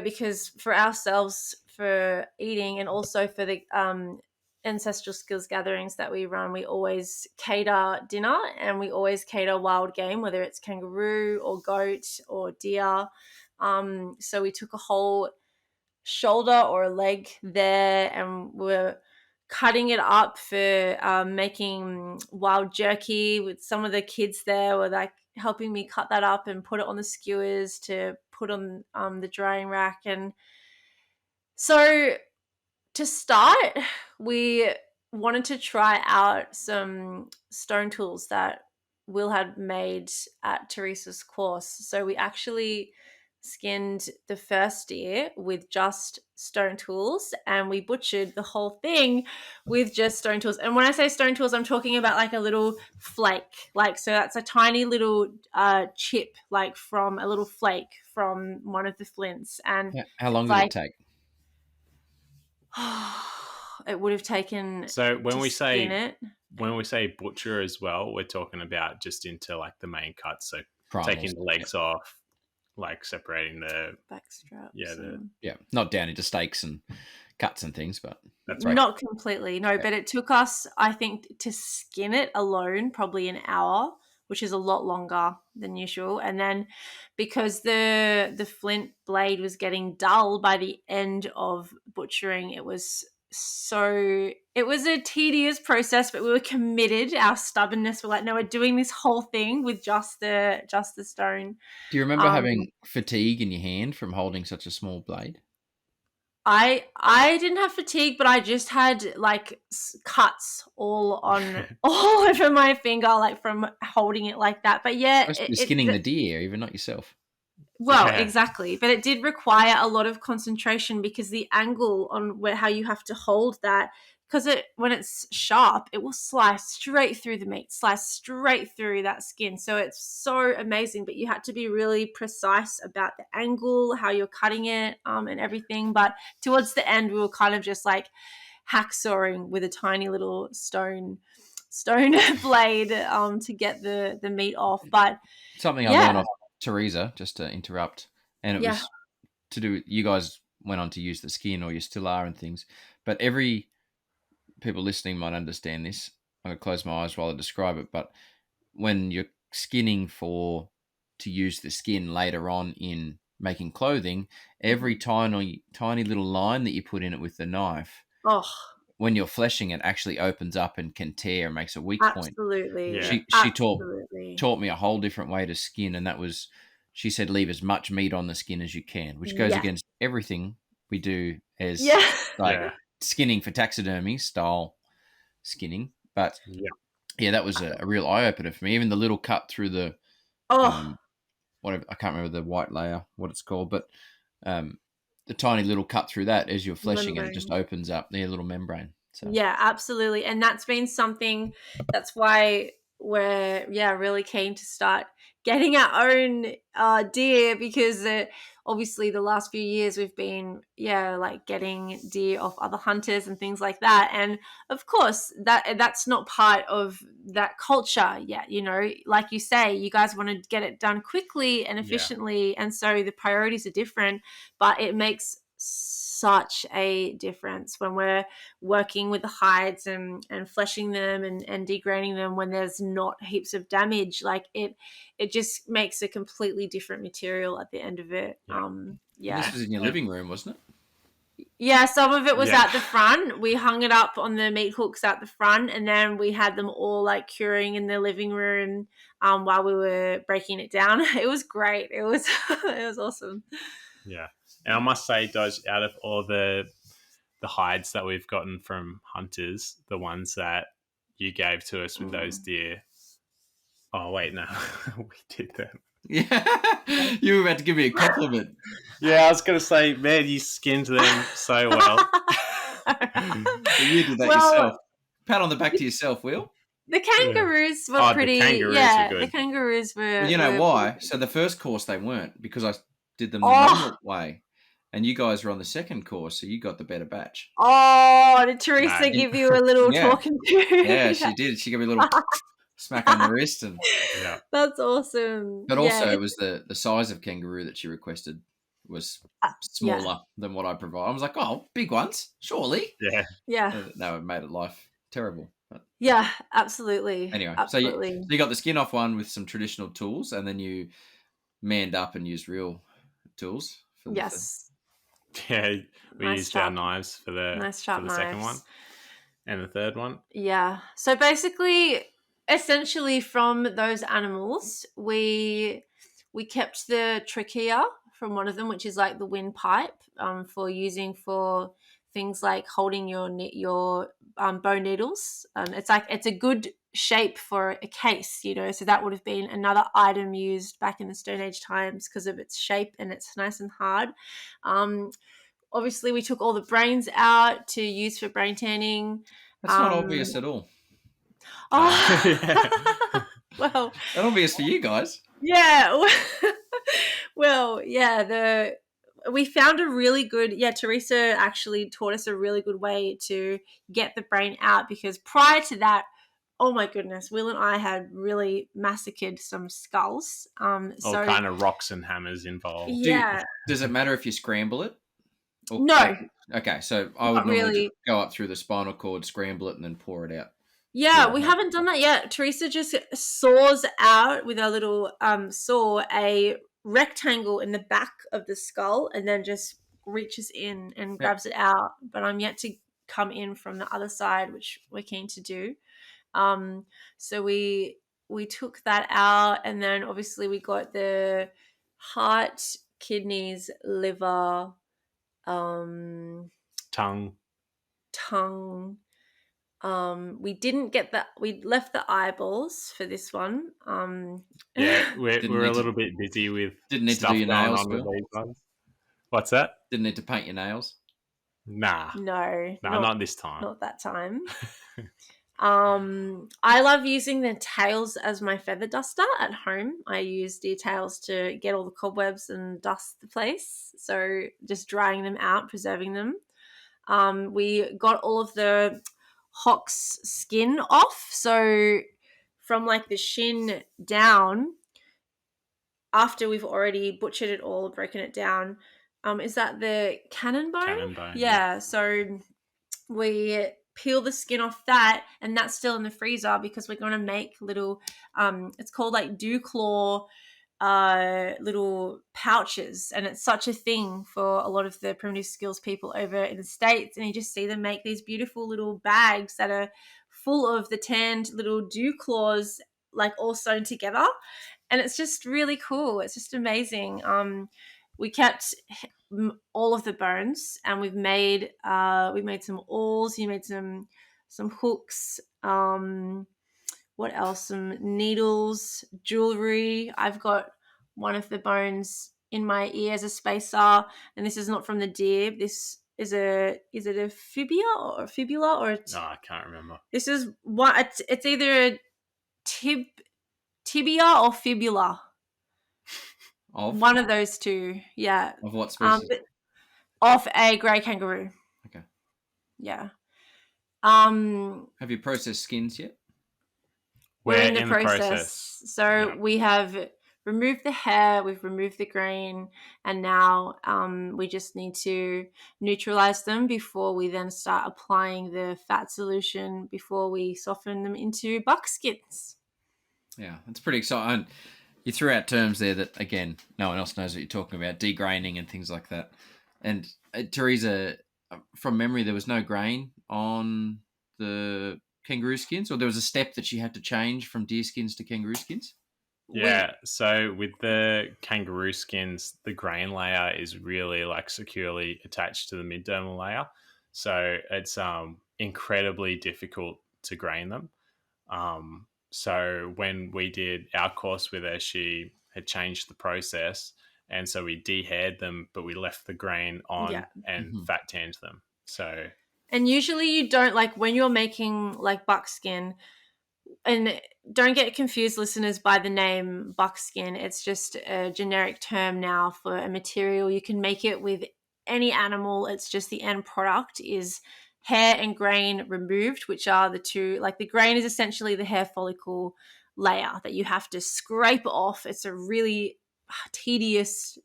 because for ourselves, for eating, and also for the ancestral skills gatherings that we run. We always cater dinner, and we always cater wild game, whether it's kangaroo or goat or deer. So we took a whole shoulder or a leg there, and we're cutting it up for making wild jerky. With some of the kids there were like helping me cut that up and put it on the skewers to put on the drying rack. And so to start, we wanted to try out some stone tools that Will had made at Teresa's course. So we actually skinned the first deer with just stone tools, and we butchered the whole thing with just stone tools. And when I say stone tools, I'm talking about like a little flake, like, so that's a tiny little chip, like from a little flake from one of the flints. And
How long did
like
it take?
it would have taken
So
to skin it.
when we say butcher as well, we're talking about just into like the main cuts. So
Primals.
taking the legs off, like separating the
Back straps.
yeah,
Yeah, not down into steaks and cuts and things, but
that's
right.
Not completely, no. But it took us, I think, to skin it alone probably an hour, which is a lot longer than usual. And then because the flint blade was getting dull by the end of butchering, it was a tedious process, but we were committed. Our stubbornness, we're like, no, we're doing this whole thing with just the stone.
Do you remember having fatigue in your hand from holding such a small blade?
I didn't have fatigue, but I just had like cuts all over my finger, like from holding it like that. But yeah,
You're skinning the deer, even not yourself.
well,
Yeah.
exactly. But it did require a lot of concentration because the angle on how you have to hold that, because when it's sharp, it will slice straight through the meat, slice straight through that skin. So it's so amazing, but you had to be really precise about the angle, how you're cutting it, and everything. But towards the end, we were kind of just like hacksawing with a tiny little stone blade to get the meat off. But
Something I learned off Teresa, just to interrupt, and it was to do. You guys went on to use the skin, or you still are, and things. But every people listening might understand this. I'm going to close my eyes while I describe it. But when you're skinning to use the skin later on in making clothing, every tiny little line that you put in it with the knife, when you're fleshing it, actually opens up and can tear and makes a weak point.
Absolutely.
Yeah.
She taught me a whole different way to skin, and that was, she said, leave as much meat on the skin as you can, which goes against everything we do as skinning for taxidermy style skinning. But that was a real eye opener for me. Even the little cut through the whatever, I can't remember the white layer, what it's called, but the tiny little cut through that as you're fleshing it just opens up the little membrane. So.
Yeah, absolutely. And that's been something, that's why we're really keen to start getting our own deer, because obviously the last few years we've been like getting deer off other hunters and things like that, and of course that's not part of that culture yet. Like you say, you guys want to get it done quickly and efficiently, and so the priorities are different, but it makes such a difference when we're working with the hides and fleshing them and degrading them when there's not heaps of damage. Like it just makes a completely different material at the end of it.
This was in your living room, wasn't it?
Yeah, some of it was at the front. We hung it up on the meat hooks at the front, and then we had them all like curing in the living room while we were breaking it down. It was great. It was it was awesome.
Yeah. And I must say, Dodge, out of all the hides that we've gotten from hunters, the ones that you gave to us with those deer. Oh, wait, no. We did them.
Yeah. You were about to give me a compliment.
Yeah, I was going to say, man, you skinned them so well.
You did that yourself. Pat on the back to yourself, Will.
The kangaroos were pretty.
The kangaroos were good.
The kangaroos were.
Well, you know why? So the first course they weren't, because I did them the normal way. And you guys were on the second course, so you got the better batch.
Oh, did Teresa give you a little talking to?
Yeah, she did. She gave me a little smack on the wrist.
That's awesome.
But also, it was the size of kangaroo that she requested was smaller than what I provide. I was like, oh, big ones, surely.
Yeah.
No, it made life terrible. But
yeah, absolutely.
Anyway,
absolutely.
So you got the skin off one with some traditional tools, and then you manned up and used real tools.
Yeah, we used our knives for the second one and the third one.
Yeah. So basically, essentially from those animals, we kept the trachea from one of them, which is like the windpipe for using for things like holding your bone needles. It's a good shape for a case, so that would have been another item used back in the Stone Age times because of its shape, and it's nice and hard. Obviously, we took all the brains out to use for brain tanning.
That's not obvious at all.
Oh, well,
That's obvious for you guys.
yeah. Well, yeah, we found a really good, Teresa actually taught us a really good way to get the brain out, because prior to that, oh my goodness, Will and I had really massacred some skulls.
All kind of rocks and hammers involved.
Yeah.
Does it matter if you scramble it?
No.
Okay, so I would
Not
normally
really.
just go up through the spinal cord, scramble it, and then pour it out.
Yeah, we haven't done that yet. Teresa just saws out with a little saw a rectangle in the back of the skull, and then just reaches in and grabs it out. But I'm yet to come in from the other side, which we're keen to do. So we took that out, and then obviously we got the heart, kidneys, liver,
tongue.
We left the eyeballs for this one.
Yeah, we're a little bit busy with
didn't need
stuff
to do your
going
nails,
on with
Phil?
these ones. What's that?
Didn't need to paint your nails.
Nah,
No,
not this time.
Not that time. I love using the tails as my feather duster at home. I use deer tails to get all the cobwebs and dust the place. So just drying them out, preserving them. We got all of the hock's skin off. So from like the shin down, after we've already butchered it all, broken it down, is that the cannon bone?
Cannon bone.
Yeah. So we peel the skin off that, and that's still in the freezer because we're going to make little, it's called like dew claw little pouches, and it's such a thing for a lot of the primitive skills people over in the States, and you just see them make these beautiful little bags that are full of the tanned little dew claws, like all sewn together, and it's just really cool. It's just amazing. We kept all of the bones, and we made some awls. You made some hooks. What else? Some needles, jewelry. I've got one of the bones in my ear as a spacer, and this is not from the deer. This is is it a fibula or
No, I can't remember.
This is what it's either a tibia or fibula.
Of?
One of those two, yeah.
Of what species?
Of a grey kangaroo.
Okay.
Yeah.
Have you processed skins yet?
We're in the process. So
yeah.
We have removed the hair, we've removed the grain, and now we just need to neutralize them before we then start applying the fat solution before we soften them into buckskins.
Yeah, it's pretty exciting. You threw out terms there that, again, no one else knows what you're talking about, degraining and things like that. And Teresa, from memory, there was no grain on the kangaroo skins, or there was a step that she had to change from deer skins to kangaroo skins?
Yeah, so with the kangaroo skins, the grain layer is really like securely attached to the mid-dermal layer. So it's incredibly difficult to grain them. So when we did our course with her, she had changed the process, and so we de-haired them, but we left the grain on and fat tanned them. So,
and usually you don't, like when you're making like buckskin, and don't get confused, listeners, by the name buckskin. It's just a generic term now for a material. You can make it with any animal. It's just the end product is hair and grain removed, which are the two, like the grain is essentially the hair follicle layer that you have to scrape off. It's a really tedious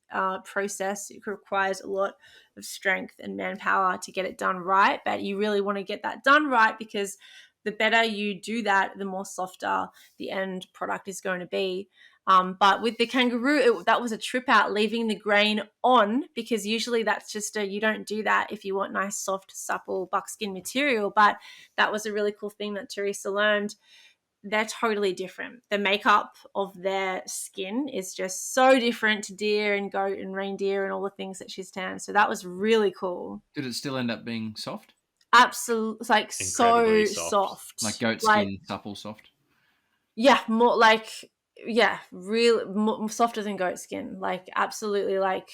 process. It requires a lot of strength and manpower to get it done right, but you really want to get that done right, because the better you do that, the more softer the end product is going to be. But with the kangaroo, that was a trip out, leaving the grain on, because usually that's just you don't do that if you want nice, soft, supple buckskin material. But that was a really cool thing that Teresa learned. They're totally different. The makeup of their skin is just so different to deer and goat and reindeer and all the things that she's tanned. So that was really cool.
Did it still end up being soft?
absolutely, like
Incredibly
so
soft.
soft,
Like goat
like
skin, supple, soft.
yeah, more like yeah, real more, softer than goat skin, like absolutely like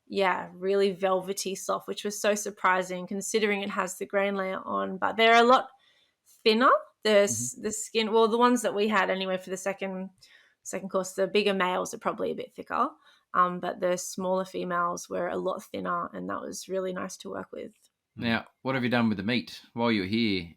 yeah, really velvety soft, which was so surprising considering it has the grain layer on, but they're a lot thinner.
Mm-hmm.
The skin, well, the ones that we had anyway for the second course, the bigger males are probably a bit thicker, but the smaller females were a lot thinner, and that was really nice to work with.
Now, what have you done with the meat? While you're here,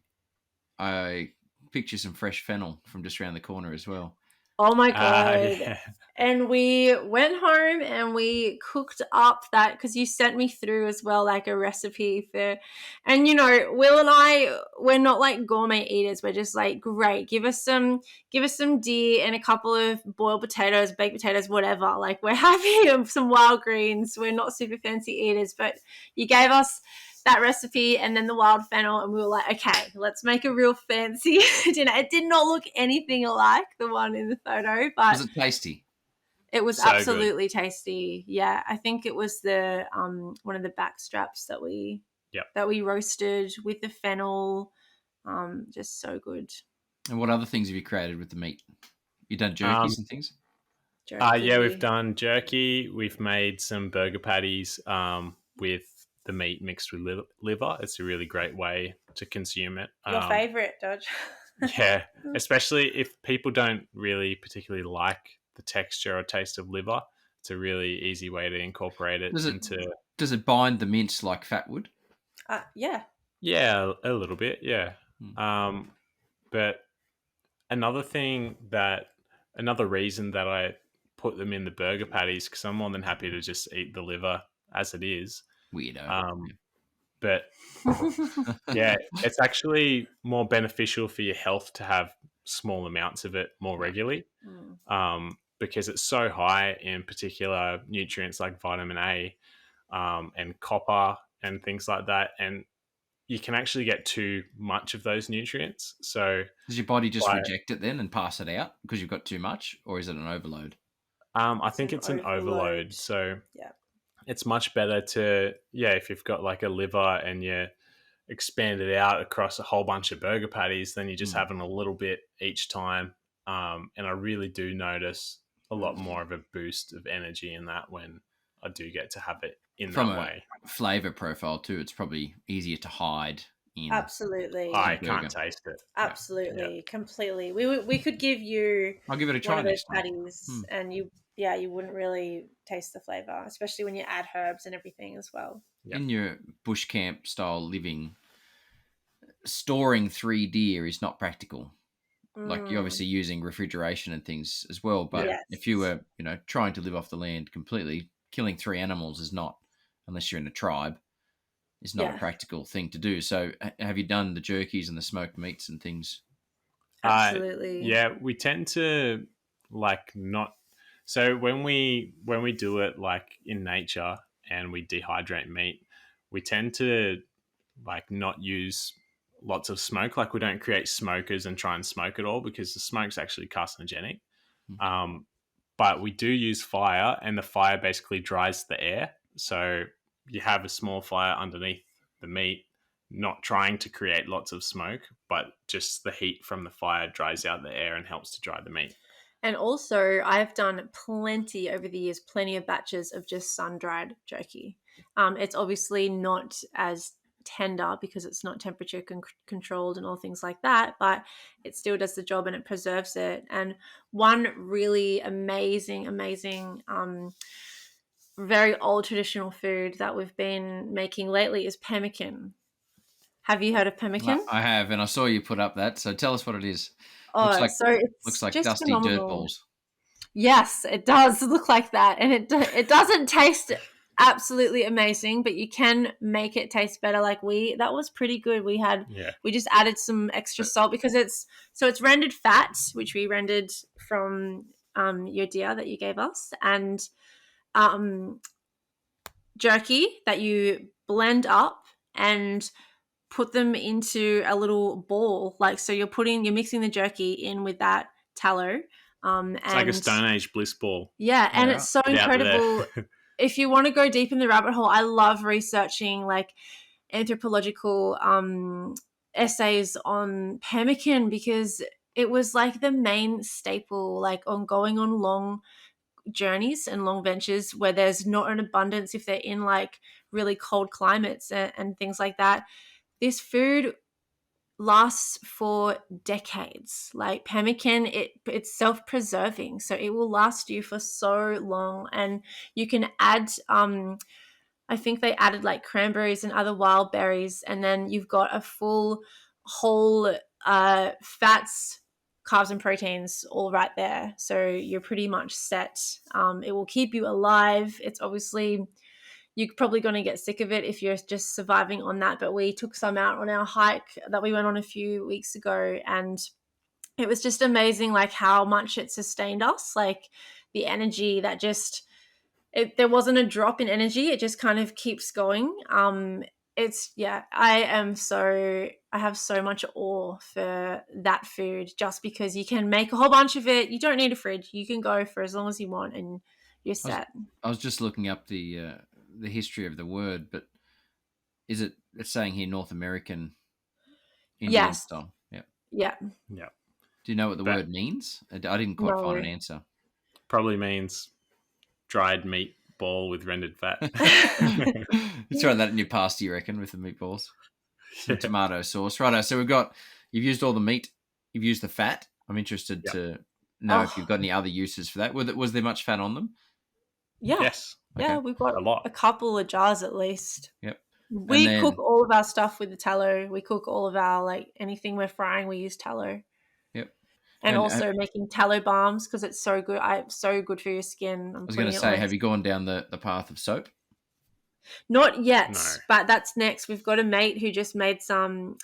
I picked you some fresh fennel from just around the corner as well.
Oh my god.
Yeah.
And we went home and we cooked up that, because you sent me through as well like a recipe for, and you know, Will and I, we're not like gourmet eaters. We're just like, great, give us some deer and a couple of boiled potatoes, baked potatoes, whatever. Like, we're happy of some wild greens. We're not super fancy eaters, but you gave us that recipe and then the wild fennel, and we were like, okay, let's make a real fancy dinner. It did not look anything like the one in the photo, but
Was it tasty?
it was
So
absolutely tasty. Yeah, I think it was the one of the back straps that we roasted with the fennel. Just so good.
And what other things have you created with the meat? You done jerkies and things?
Yeah, we've
Jerky.
done jerky. We've made some burger patties with the meat mixed with liver. It's a really great way to consume it.
Your favorite, Dodge.
Yeah, especially if people don't really particularly like the texture or taste of liver. It's a really easy way to incorporate it into.
Does it bind the mince like fat would?
Yeah.
Yeah, a little bit. Yeah.
Hmm.
But another reason that I put them in the burger patties, because I'm more than happy to just eat the liver as it is.
Weirdo.
But yeah, it's actually more beneficial for your health to have small amounts of it more regularly, because it's so high in particular nutrients like vitamin A and copper and things like that. And you can actually get too much of those nutrients. So
Does your body just reject it then and pass it out because you've got too much, or is it an overload?
I think it's an overload. So
yeah,
it's much better to, if you've got like a liver and you expand it out across a whole bunch of burger patties, then you're just having a little bit each time. And I really do notice a lot more of a boost of energy in that when I do get to have it in
From
that way.
Flavor profile too, it's probably easier to hide in.
Absolutely.
I can't taste it.
Absolutely. Completely. We could give you
I'll give it a try
one of those
next time.
patties and you wouldn't really taste the flavor, especially when you add herbs and everything as well.
In your bush camp style living, storing 3 deer is not practical. Like, you're obviously using refrigeration and things as well, but if you were, trying to live off the land completely, killing 3 animals is not, unless you're in a tribe, is not a practical thing to do. So have you done the jerkies and the smoked meats and things?
Absolutely.
Yeah, we tend to like not. So when we do it like in nature and we dehydrate meat, we tend to like not use lots of smoke. Like, we don't create smokers and try and smoke it all, because the smoke's actually carcinogenic. But we do use fire, and the fire basically dries the air. So you have a small fire underneath the meat, not trying to create lots of smoke, but just the heat from the fire dries out the air and helps to dry the meat.
And also, I've done plenty over the years, plenty of batches of just sun-dried jerky. It's obviously not as tender because it's not temperature controlled and all things like that, but it still does the job and it preserves it. And one really amazing very old traditional food that we've been making lately is pemmican. Have you heard of pemmican?
I have, and I saw you put up that, so tell us what it is.
Oh,
Looks like
just
dusty
phenomenal.
dirt balls.
Yes, it does look like that, and it doesn't taste absolutely amazing, but you can make it taste better. Like, that was pretty good. We just added some extra salt because it's rendered fat, which we rendered from your deer that you gave us, and jerky that you blend up and put them into a little ball. Like, so you're mixing the jerky in with that tallow.
It's like a Stone Age bliss ball.
Yeah, and it's so incredible. If you want to go deep in the rabbit hole, I love researching like anthropological essays on pemmican, because it was like the main staple, like on going on long journeys and long ventures where there's not an abundance, if they're in like really cold climates and things like that. This food lasts for decades. Like pemmican, it's self-preserving, so it will last you for so long. And you can add I think they added like cranberries and other wild berries, and then you've got a full whole fats, carbs and proteins all right there. So you're pretty much set. It will keep you alive. It's obviously, you're probably going to get sick of it if you're just surviving on that. But we took some out on our hike that we went on a few weeks ago, and it was just amazing, like how much it sustained us, like the energy that just, there wasn't a drop in energy. It just kind of keeps going. It's, yeah, I have so much awe for that food, just because you can make a whole bunch of it. You don't need a fridge. You can go for as long as you want and you're set.
I was just looking up the history of the word, but it's saying here North American Indian
Yes.
style? Yeah.
Yeah.
Yeah.
Do you know what the word means? I didn't quite find an answer.
Probably means dried meat ball with rendered fat.
You're throwing that in your pasta, you reckon, with the meatballs? Some tomato sauce. Righto, so you've used all the meat, you've used the fat. I'm interested to know if you've got any other uses for that. Was there much fat on them?
Yeah.
Yes.
Yeah,
Okay.
we've got
a lot.
a couple of jars at least.
Yep.
We cook all of our stuff with the tallow. We cook all of our, like, anything we're frying, we use tallow.
Yep.
And also making tallow balms, because it's so good. So good for your skin.
I was going to say, have you gone down the path of soap?
Not yet,
No.
but that's next. We've got a mate who just made some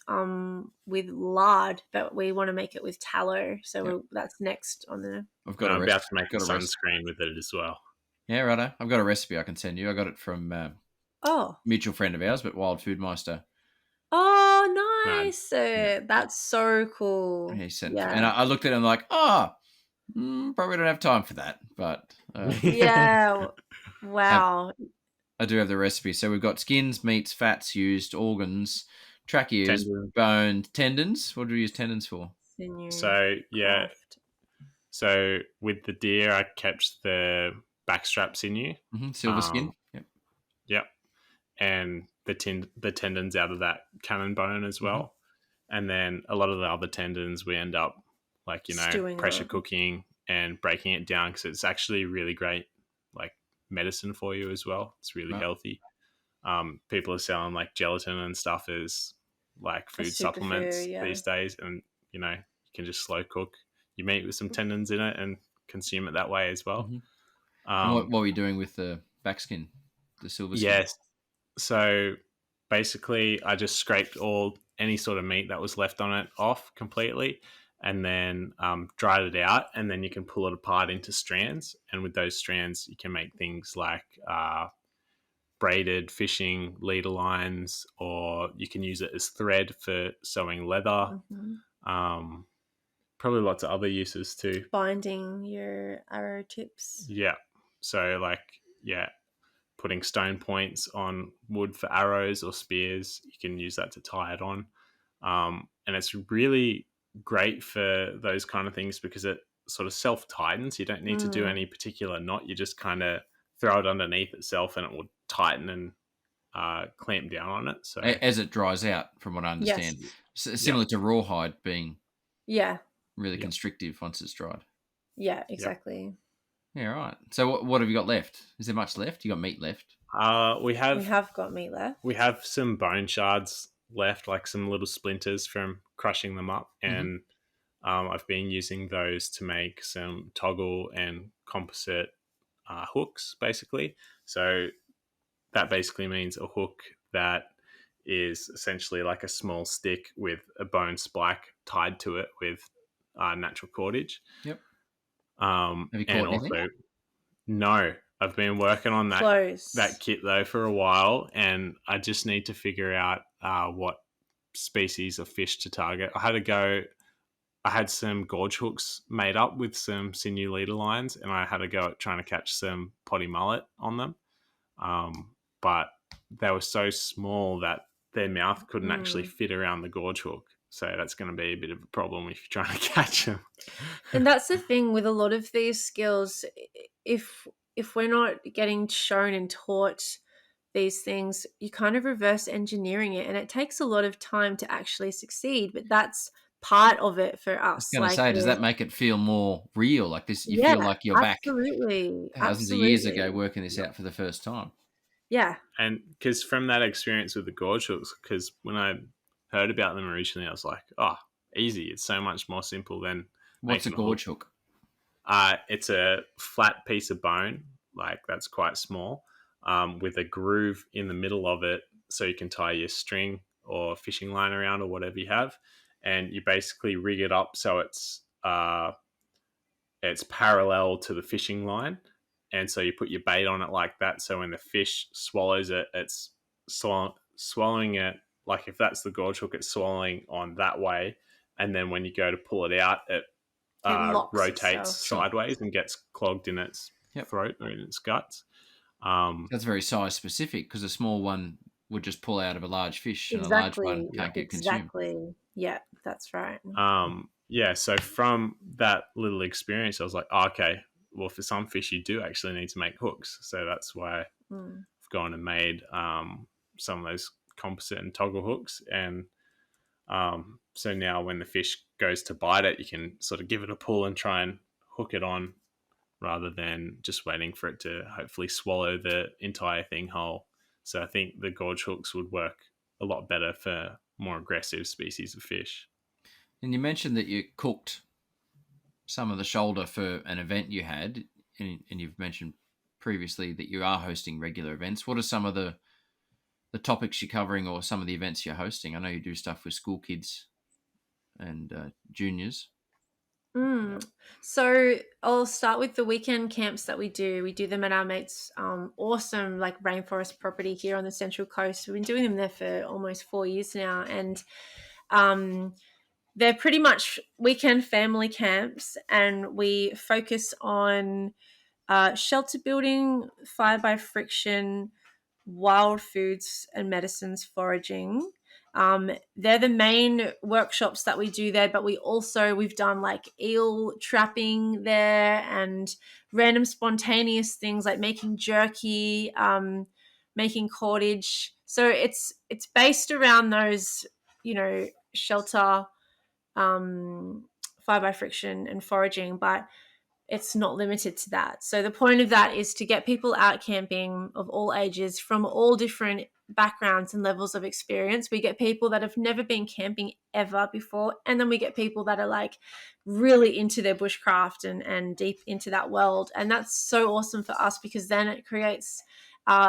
with lard, but we want to make it with tallow. So that's next on the.
I'm about to make a sunscreen with it as well.
Yeah, righto. I've got a recipe I can send you. I got it from mutual friend of ours, but Wild Food Meister.
Oh, nice. That's so cool.
He sent and I looked at it and I'm like, probably don't have time for that. But
yeah. Wow.
I do have the recipe. So we've got skins, meats, fats used, organs, tracheas, bones, tendons. What do we use tendons for?
Sinew.
So, yeah. So with the deer, I kept the backstrap sinew.
Silver skin.
Yep. And the tendons out of that cannon bone as well. And then a lot of the other tendons we end up, like, stewing pressure cooking and breaking it down, because it's actually really great, like, medicine for you as well. It's really healthy. People are selling like gelatin and stuff as like food supplements these days, and you can just slow cook your meat with some tendons in it and consume it that way as well.
What were you doing with the back skin, the silver skin?
Yes. So basically I just scraped any sort of meat that was left on it off completely, and then dried it out, and then you can pull it apart into strands, and with those strands you can make things like braided fishing leader lines, or you can use it as thread for sewing leather. Probably lots of other uses too.
Binding your arrow tips.
Yeah. So putting stone points on wood for arrows or spears, you can use that to tie it on. And it's really great for those kind of things because it sort of self-tightens. You don't need to do any particular knot. You just kind of throw it underneath itself and it will tighten and clamp down on it. So
as it dries out, from what I understand. Yes. Similar to rawhide being really constrictive once it's dried.
Yeah, exactly.
Yeah, right. So what have you got left? Is there much left? You got meat left?
We have got meat left.
We have some bone shards left, like some little splinters from crushing them up, and I've been using those to make some toggle and composite hooks, basically. So that basically means a hook that is essentially like a small stick with a bone spike tied to it with natural cordage.
Yep. Have you caught anything?
No, I've been working on that kit though for a while, and I just need to figure out what species of fish to target. I had some gorge hooks made up with some sinew leader lines, and I had a go at trying to catch some potty mullet on them. But they were so small that their mouth couldn't actually fit around the gorge hook. So that's going to be a bit of a problem if you're trying to catch them.
And that's the thing with a lot of these skills. If we're not getting shown and taught these things, you kind of reverse engineering it, and it takes a lot of time to actually succeed. But that's part of it for
I was
us.
going to
Like,
say, does that make it feel more real? Like this, you
yeah,
feel like you're back
absolutely,
thousands of years ago working this out for the first time.
Yeah.
And because from that experience with the gorge hooks, because when I heard about them originally, I was like, oh, easy. It's so much more simple than
What's a
making
gorge hook?
It's a flat piece of bone, like that's quite small, with a groove in the middle of it, so you can tie your string or fishing line around or whatever you have, and you basically rig it up so it's parallel to the fishing line, and so you put your bait on it like that. So when the fish swallows it, it's swallowing it like if that's the gorge hook, it's swallowing on that way, and then when you go to pull it out, it rotates sideways and gets clogged in its throat or in its guts.
That's very size specific, because a small one would just pull out of a large fish, and a large one can't get consumed.
Yeah, that's right.
So from that little experience, I was like, oh, okay, well, for some fish, you do actually need to make hooks. So that's why I've gone and made some of those composite and toggle hooks. And so now when the fish goes to bite it, you can sort of give it a pull and try and hook it on, rather than just waiting for it to hopefully swallow the entire thing whole. So I think the gorge hooks would work a lot better for more aggressive species of fish.
And you mentioned that you cooked some of the shoulder for an event you had, and you've mentioned previously that you are hosting regular events. What are some of the topics you're covering, or some of the events you're hosting? I know you do stuff with school kids and juniors.
So I'll start with the weekend camps that we do. We do them at our mate's awesome like rainforest property here on the Central Coast. We've been doing them there for almost 4 years now, and they're pretty much weekend family camps, and we focus on shelter building, fire by friction, wild foods and medicines, foraging. They're the main workshops that we do there, but we've done like eel trapping there and random spontaneous things like making jerky, making cordage. So it's based around those, shelter, fire by friction and foraging, but it's not limited to that. So the point of that is to get people out camping of all ages, from all different backgrounds and levels of experience. We get people that have never been camping ever before, and then we get people that are like really into their bushcraft and deep into that world. And that's so awesome for us, because then it creates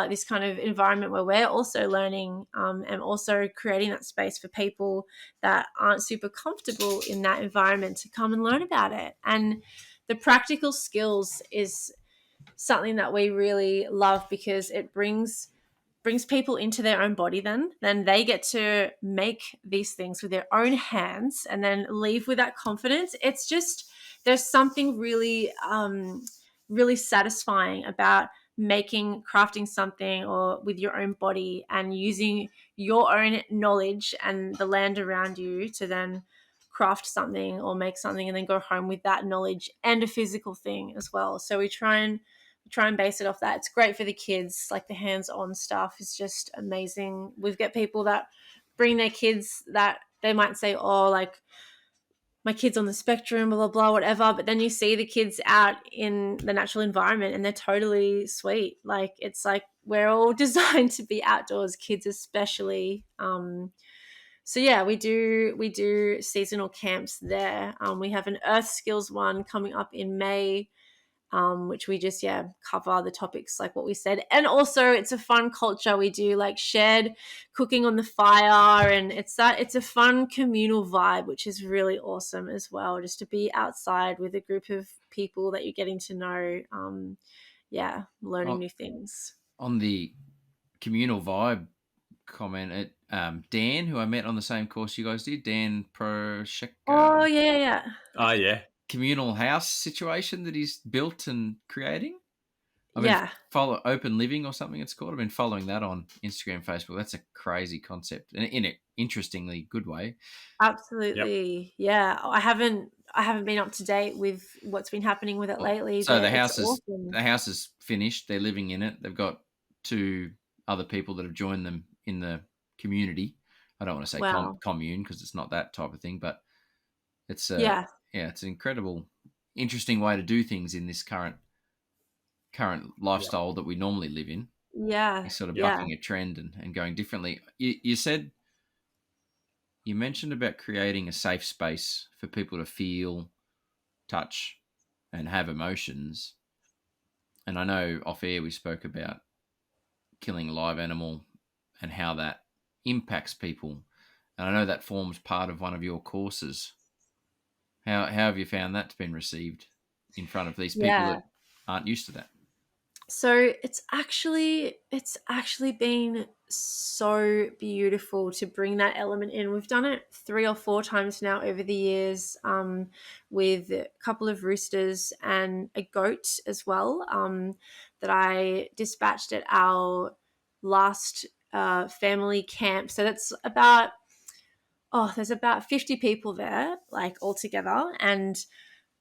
this kind of environment where we're also learning, and also creating that space for people that aren't super comfortable in that environment to come and learn about it. And the practical skills is something that we really love, because it brings people into their own body. Then they get to make these things with their own hands and then leave with that confidence. It's just, there's something really really satisfying about crafting something or with your own body, and using your own knowledge and the land around you to then craft something or make something, and then go home with that knowledge and a physical thing as well. So we try and base it off that. It's great for the kids. Like the hands-on stuff is just amazing. We've got people that bring their kids that they might say, oh, like my kid's on the spectrum, blah, blah, blah, whatever. But then you see the kids out in the natural environment and they're totally sweet. Like, it's like we're all designed to be outdoors, kids especially. So yeah, we do seasonal camps there. We have an earth skills one coming up in May, which we just cover the topics like what we said. And also it's a fun culture. We do like shared cooking on the fire, and it's a fun communal vibe, which is really awesome as well, just to be outside with a group of people that you're getting to know. Learning new things.
On the communal vibe comment, Dan, who I met on the same course you guys did, Dan Proshek.
Oh yeah.
Oh yeah.
Communal house situation that he's built and creating. I've been
Yeah,
follow Open Living or something it's called. I've been following that on Instagram, Facebook. That's a crazy concept, and in an interestingly good way.
Yep.
absolutely. Yeah, I haven't been up to date with what's been happening with it
Well,
lately,
so
but
the
it's
house is
awesome.
the house is finished. They're living in it. They've got two other people that have joined them in the community. I don't want to say
Wow.
commune because it's not that type of thing, but it's a
Yeah,
yeah, it's an incredible, interesting way to do things in this current
Yep.
lifestyle that we normally live in.
yeah,
He's sort of
yeah,
bucking a trend and going differently. You mentioned about creating a safe space for people to feel, touch, and have emotions. And I know off air we spoke about killing a live animal and how that impacts people. And I know that forms part of one of your courses. How have you found that's been received in front of these people
yeah.
that aren't used to that?
So it's actually been so beautiful to bring that element in. We've done it 3 or 4 times now over the years, with a couple of roosters and a goat as well, that I dispatched at our last family camp. So that's about, there's about 50 people there, like altogether, and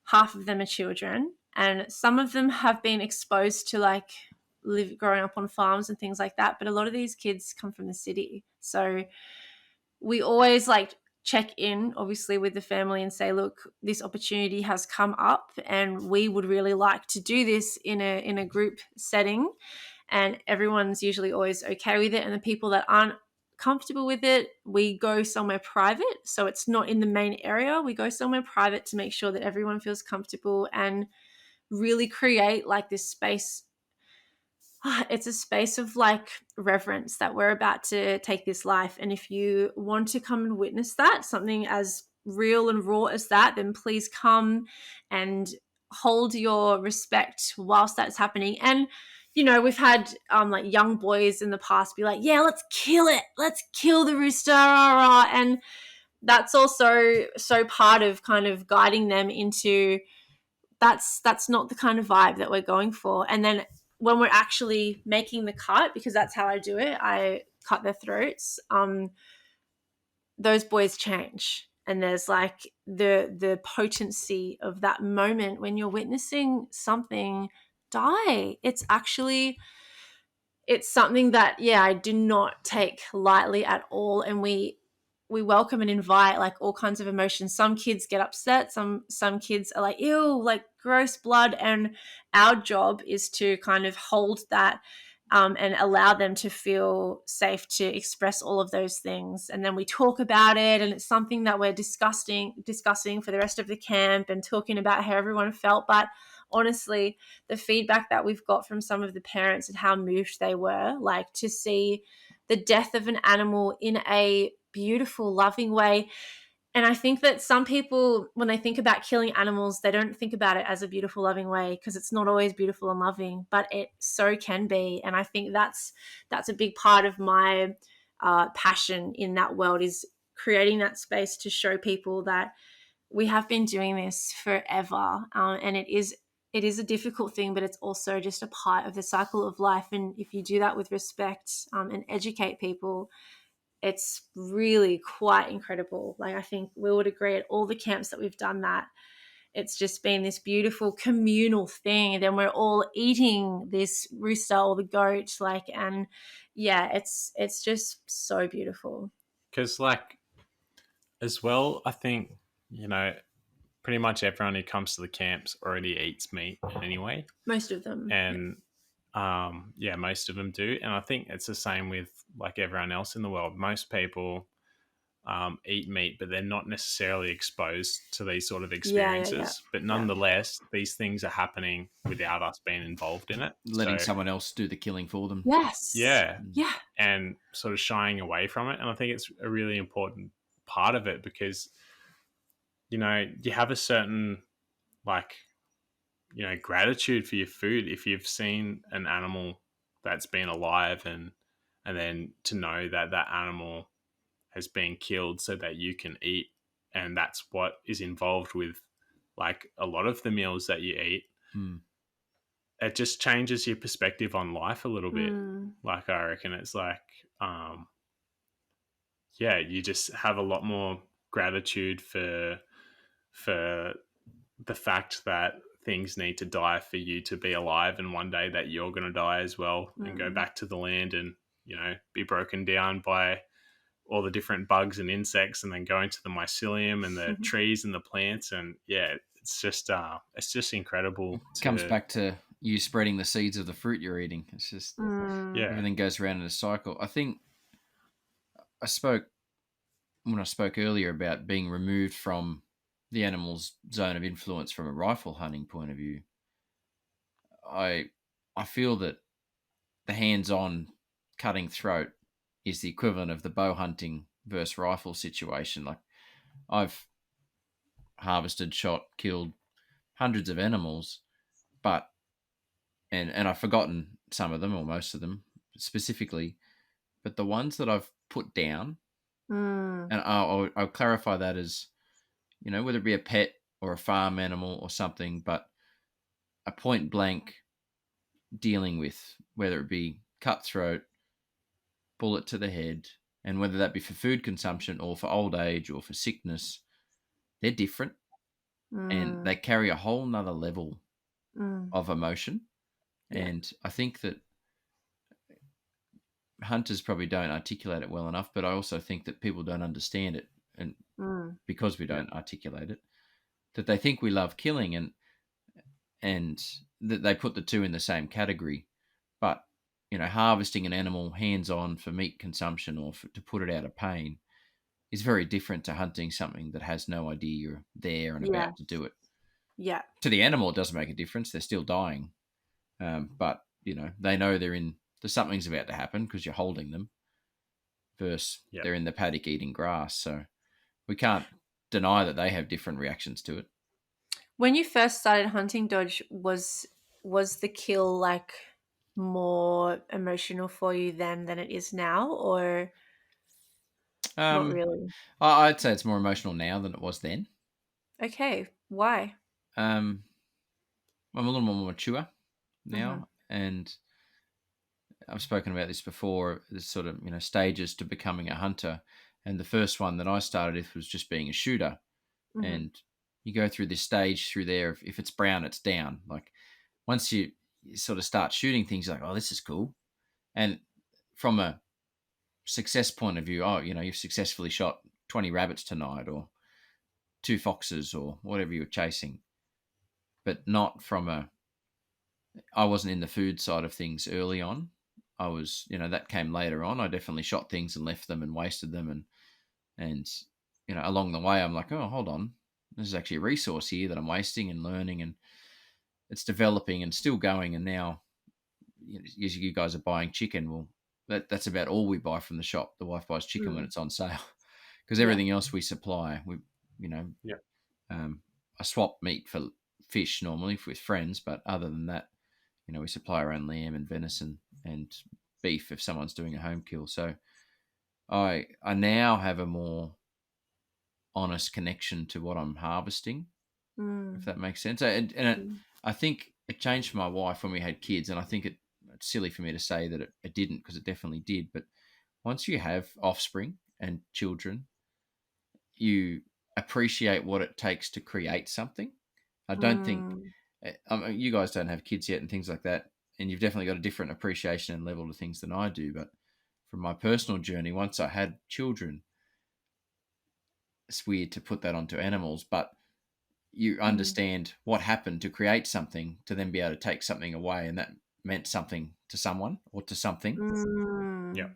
half of them are children, and some of them have been exposed to like growing up on farms and things like that, but a lot of these kids come from the city. So we always like check in obviously with the family and say, look, this opportunity has come up and we would really like to do this in a group setting, and everyone's usually always okay with it. And the people that aren't comfortable with it, we go somewhere private. So it's not in the main area. We go somewhere private to make sure that everyone feels comfortable and really create like this space. It's a space of like reverence that we're about to take this life. And if you want to come and witness that, something as real and raw as that, then please come and hold your respect whilst that's happening. And we've had like young boys in the past be like, yeah, let's kill it, let's kill the rooster, rah, rah. And that's also so part of kind of guiding them into, that's not the kind of vibe that we're going for. And then when we're actually making the cut, because that's how I do it, I cut their throats. Those boys change, and there's like the potency of that moment when you're witnessing something die. It's something that, yeah, I do not take lightly at all. And we welcome and invite like all kinds of emotions. Some kids get upset, some kids are like, ew, like gross blood. And our job is to kind of hold that, and allow them to feel safe to express all of those things. And then we talk about it, and it's something that we're discussing for the rest of the camp and talking about how everyone felt. But honestly, the feedback that we've got from some of the parents and how moved they were, like to see the death of an animal in a beautiful, loving way. And I think that some people, when they think about killing animals, they don't think about it as a beautiful, loving way, because it's not always beautiful and loving, but it so can be. And I think that's a big part of my passion in that world, is creating that space to show people that we have been doing this forever, and it is a difficult thing, but it's also just a part of the cycle of life. And if you do that with respect, and educate people, it's really quite incredible. Like, I think we would agree at all the camps that we've done that it's just been this beautiful communal thing. And then we're all eating this rooster or the goat, like, and yeah, it's just so beautiful.
Because, like, as well, I think, pretty much everyone who comes to the camps already eats meat anyway.
Most of them, yeah.
And yeah, most of them do. And I think it's the same with like everyone else in the world. Most people eat meat, but they're not necessarily exposed to these sort of
Yeah, yeah, yeah,
experiences. But
yeah.
nonetheless, these things are happening without us being involved in it.
Letting
So
someone else do the killing for them.
Yes.
yeah,
Yeah.
and sort of shying away from it. And I think it's a really important part of it because, you have a certain like, gratitude for your food if you've seen an animal that's been alive and then to know that that animal has been killed so that you can eat. And that's what is involved with like a lot of the meals that you eat.
Hmm.
it just changes your perspective on life a little bit.
Mm.
Like, I reckon it's like, yeah, you just have a lot more gratitude for the fact that things need to die for you to be alive, and one day that you're going to die as well and go
Mm.
back to the land and, be broken down by all the different bugs and insects, and then go into the mycelium and the trees and the plants. And yeah, it's just incredible
It comes
to,
back to you spreading the seeds of the fruit you're eating. It's just
Mm.
yeah,
everything goes around in a cycle. I think I spoke when I spoke earlier about being removed from the animal's zone of influence from a rifle hunting point of view. I I feel that the hands-on cutting throat is the equivalent of the bow hunting versus rifle situation. Like I've harvested, shot, killed hundreds of animals, but and I've forgotten some of them or most of them specifically, but the ones that I've put down,
Mm.
and I'll clarify that as whether it be a pet or a farm animal or something, but a point blank dealing with whether it be cutthroat, bullet to the head, and whether that be for food consumption or for old age or for sickness, they're different and
Mm.
they carry a whole nother level
Mm.
of emotion.
Yeah.
And I think that hunters probably don't articulate it well enough, but I also think that people don't understand it. And
Mm.
because we
yeah,
don't articulate it, that they think we love killing and that they put the two in the same category. But harvesting an animal hands on for meat consumption or to put it out of pain is very different to hunting something that has no idea you're there and
Yeah.
about to do it.
Yeah.
To the animal, it doesn't make a difference; they're still dying, but they know there's something's about to happen because you're holding them. Versus
yeah.
they're in the paddock eating grass, so we can't deny that they have different reactions to it.
When you first started hunting, Dodge, was the kill like more emotional for you then than it is now, or not
Um,
really?
I'd say it's more emotional now than it was then.
Okay. Why?
Um, I'm a little more mature
Mm-hmm.
now, and I've spoken about this before. There's sort of stages to becoming a hunter, and the first one that I started with was just being a shooter,
Mm-hmm.
and you go through this stage through there. If it's brown, it's down. Like once you sort of start shooting things, you're like, oh, this is cool, and from a success point of view, oh, you've successfully shot 20 rabbits tonight, or two foxes, or whatever you're chasing, but not from I wasn't in the food side of things early on. I was, that came later on. I definitely shot things and left them and wasted them. And, along the way, I'm like, oh, hold on. There's actually a resource here that I'm wasting and learning, and it's developing and still going. And now, you guys are buying chicken. Well, that's about all we buy from the shop. The wife buys chicken when
Mm.
it's on sale because
Yeah.
everything else we supply. You know,
Yeah.
I swap meat for fish normally with friends, but other than that, we supply our own lamb and venison and beef if someone's doing a home kill. So I now have a more honest connection to what I'm harvesting, if
Mm.
that makes sense. And
Mm.
I think it changed for my wife when we had kids, and I think it's silly for me to say that it didn't, because it definitely did. But once you have offspring and children, you appreciate what it takes to create something. I don't think
Mm.
you guys don't have kids yet and things like that, and you've definitely got a different appreciation and level to things than I do. But from my personal journey, once I had children, it's weird to put that onto animals, but you
Mm.
understand what happened to create something to then be able to take something away, and that meant something to someone or to something.
Yeah.
Mm.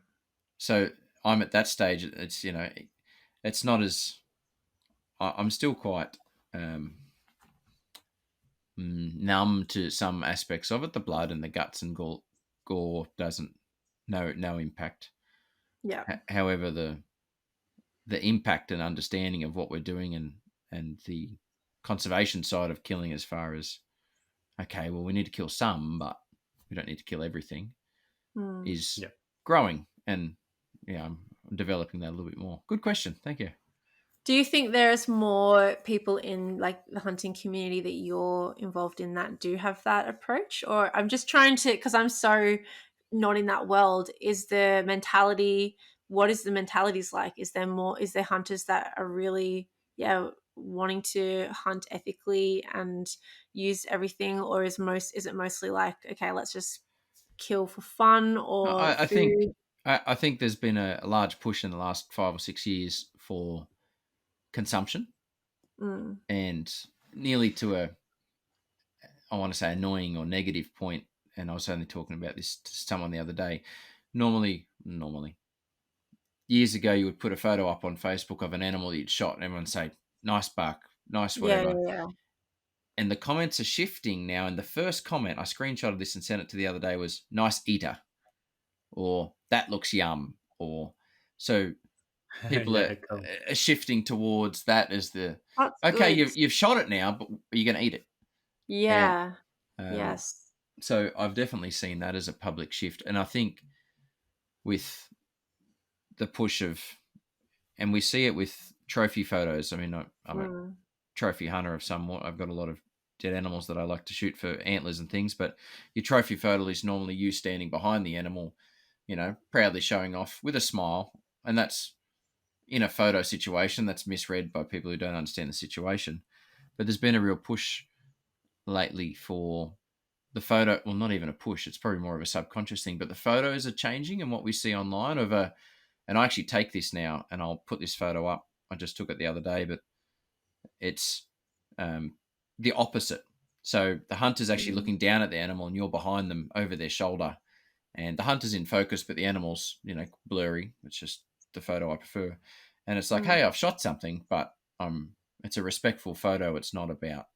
So I'm at that stage. It's it's not as I'm still quite numb to some aspects of it. The blood and the guts and gore doesn't no impact.
Yeah.
However, the impact and understanding of what we're doing and the conservation side of killing, as far as okay, well, we need to kill some, but we don't need to kill everything,
Mm.
is
Yeah.
growing. And yeah, I'm developing that a little bit more. Good question. Thank you.
Do you think there's more people in like the hunting community that you're involved in that do have that approach? Or I'm just trying to, because I'm so not in that world, is the mentality, what is the mentalities like? Is there hunters that are really, yeah, wanting to hunt ethically and use everything? Or is it mostly like, okay, let's just kill for fun or
I think
food?
I think there's been a large push in the last 5 or 6 years for consumption,
Mm,
and nearly to a, I want to say, annoying or negative point. And I was only talking about this to someone the other day. Normally, years ago, you would put a photo up on Facebook of an animal that you'd shot, and everyone would say, "Nice buck, nice
yeah,
whatever."
yeah, yeah.
And the comments are shifting now. And the first comment, I screenshotted this and sent it to the other day, was "nice eater," or "that looks yum," or so people
Yeah, cool.
are shifting towards that as the,
That's
okay,
good.
you've shot it now, but are you going to eat it? And
Yeah.
um,
Yes.
so I've definitely seen that as a public shift, and I think with the push of, and we see it with trophy photos. I mean, I'm a
Mm.
trophy hunter of somewhat. I've got a lot of dead animals that I like to shoot for antlers and things, but your trophy photo is normally you standing behind the animal, proudly showing off with a smile, and that's in a photo situation that's misread by people who don't understand the situation. But there's been a real push lately for the photo. Well, not even a push. It's probably more of a subconscious thing. But the photos are changing, and what we see online of a, and I actually take this now, and I'll put this photo up. I just took it the other day, but it's um, the opposite. So the hunter's actually
Mm.
looking down at the animal, and you're behind them over their shoulder, and the hunter's in focus, but the animal's blurry. It's just the photo I prefer, and it's like,
Mm.
hey, I've shot something, but it's a respectful photo. It's not about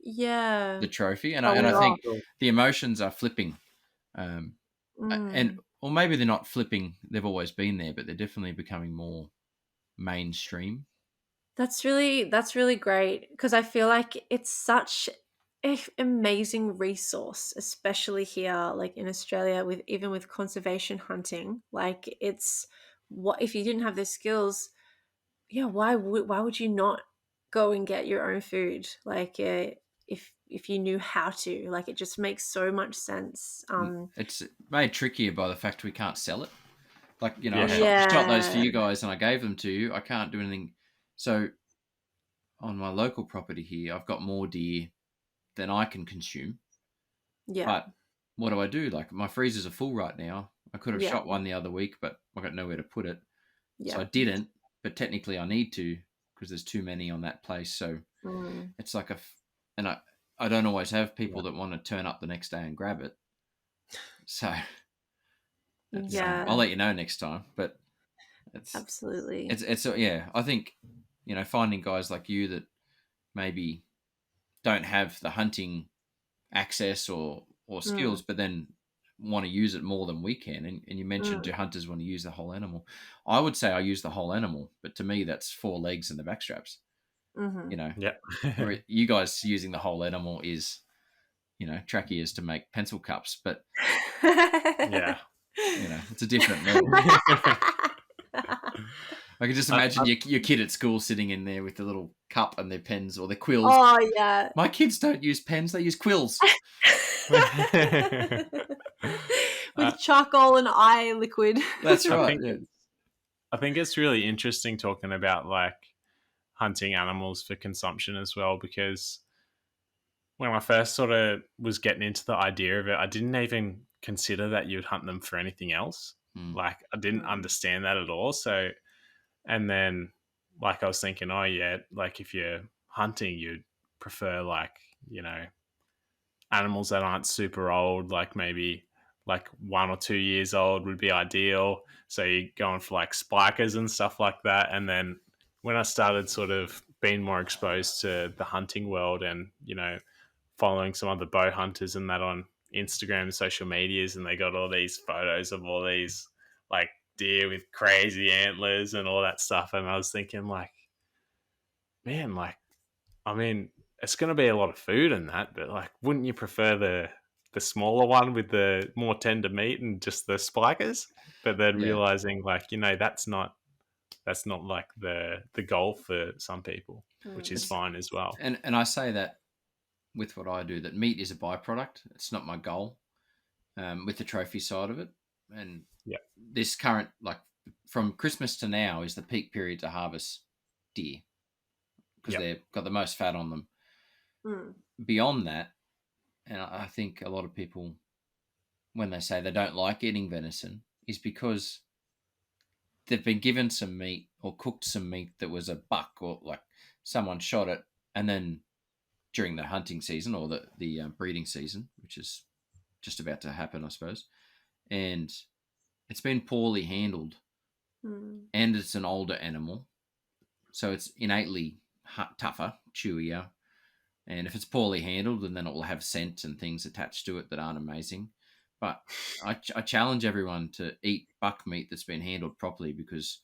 Yeah.
the trophy, and
Show
I
it
Yeah,
off.
think
cool.
the emotions are flipping, um, and
Mm.
or maybe they're not flipping. They've always been there, but they're definitely becoming more mainstream.
That's really great because I feel like it's such an amazing resource, especially here, like in Australia, with even with conservation hunting. Like it's what if you didn't have the skills, yeah, why would you not go and get your own food? Like if you knew how to, like it just makes so much sense.
It's made trickier by the fact we can't sell it. Like, I
Yeah.
shot those for
Yeah,
you guys and I gave them to you. I can't do anything. So on my local property here, I've got more deer than I can consume.
yeah,
But what do I do? Like, my freezers are full right now. I could have
yeah,
shot one the other week, but I got nowhere to put it. So
yeah.
I didn't, but technically I need to because there's too many on that place. So
Mm,
it's like and I don't always have
Yeah.
people that want to turn up the next day and grab it. So it's,
Yeah.
I'll
yeah,
let you know next time, but it's,
absolutely.
it's yeah, I think, finding guys like you that maybe don't have the hunting access or
Mm,
skills, but then want to use it more than we can. And you mentioned
mm,
your hunters want to use the whole animal. I would say I use the whole animal, but to me that's 4 legs and the back straps.
mm-hmm.
You know,
Yeah.
where you guys using the whole animal is, track ears to make pencil cups, but
Yeah.
it's a different level. I can just imagine your kid at school sitting in there with the little cup and their pens or their quills.
Oh yeah.
My kids don't use pens; they use quills.
Uh,
With charcoal and eye liquid.
That's
I
right.
think
Yeah.
I think it's really interesting talking about like hunting animals for consumption as well, because when I first sort of was getting into the idea of it, I didn't even consider that you'd hunt them for anything else.
Mm.
Like I didn't
Mm,
understand that at all. So, and then like I was thinking, oh yeah, like if you're hunting, you'd prefer like, you know, animals that aren't super old, like maybe like 1 or 2 years old would be ideal. So you're going for like spikers and stuff like that. And then when I started sort of being more exposed to the hunting world and, you know, following some other bow hunters and that on Instagram and social medias, and they got all these photos of all these like deer with crazy antlers and all that stuff. And I was thinking, like, man, like, I mean, it's going to be a lot of food in that, but like, wouldn't you prefer the smaller one with the more tender meat and just the spikers? But then
Yeah.
realizing, like, you know, that's not that's not like the goal for some people, which is fine as well.
And I say that with what I do, that meat is a byproduct. It's not my goal. With the trophy side of it, and this current, like from Christmas to now, is the peak period to harvest deer because they've got the most fat on them. Beyond that, and I think a lot of people, when they say they don't like eating venison, is because they've been given some meat or cooked some meat that was a buck, or like someone shot it, and then during the hunting season or the breeding season, which is just about to happen, I suppose, and it's been poorly handled, and it's an older animal, so it's innately tougher, chewier, and if it's poorly handled, then it will have scent and things attached to it that aren't amazing. But I challenge everyone to eat buck meat that's been handled properly, because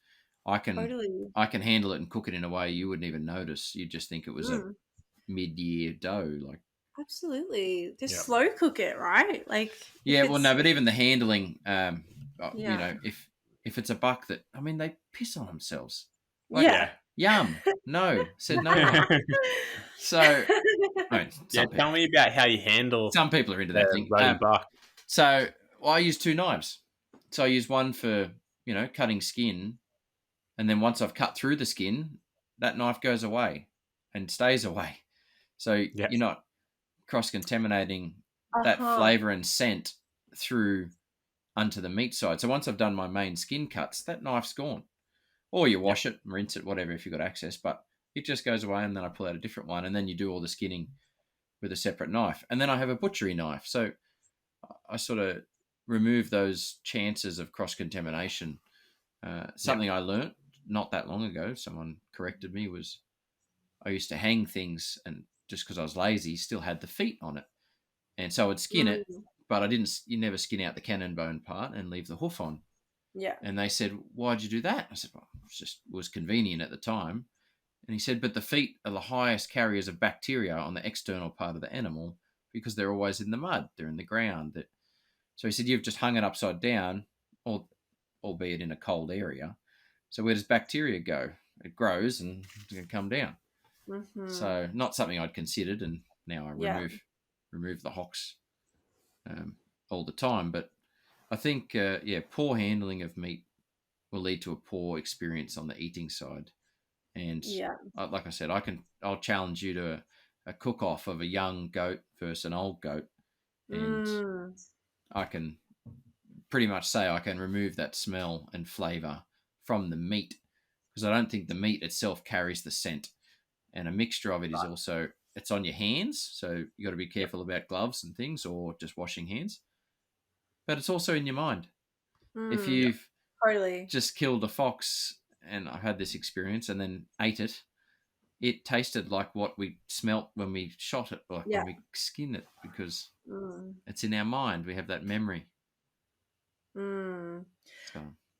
I can handle it and cook it in a way you wouldn't even notice. You'd just think it was a mid-year doe, like.
Absolutely. Just slow cook it, right? Like,
well, no, but even the handling, you know, if it's a buck that, I mean, they piss on themselves. Like, yum. No, said no one. So, I mean,
tell me about how you handle.
Some people are into that thing.
Buck.
So I use 2 knives. So I use one for, you know, cutting skin, and then once I've cut through the skin, that knife goes away and stays away. So you're not cross-contaminating that flavour and scent through onto the meat side. So once I've done my main skin cuts, that knife's gone. Or you wash it, rinse it, whatever, if you've got access. But it just goes away, and then I pull out a different one, and then you do all the skinning with a separate knife. And then I have a butchery knife. So I sort of remove those chances of cross-contamination. Something I learnt not that long ago, someone corrected me, was I used to hang things, and just because I was lazy, still had the feet on it. And so I'd skin it, but you never skin out the cannon bone part and leave the hoof on.
Yeah.
And they said, why'd you do that? I said, well, it was convenient at the time. And he said, but the feet are the highest carriers of bacteria on the external part of the animal, because they're always in the mud, they're in the ground. So he said, you've just hung it upside down, albeit in a cold area. So where does bacteria go? It grows and it's going to come down. So not something I'd considered, and now I remove the hocks all the time. But I think, poor handling of meat will lead to a poor experience on the eating side. And like I said, I'll challenge you to a cook-off of a young goat versus an old goat, and I can pretty much say I can remove that smell and flavour from the meat, because I don't think the meat itself carries the scent. And a mixture of it is also, it's on your hands, so you got to be careful about gloves and things, or just washing hands. But it's also in your mind. If you've just killed a fox, and I've had this experience, and then ate it, it tasted like what we smelt when we shot it, like when we skinned it, because it's in our mind. We have that memory. So.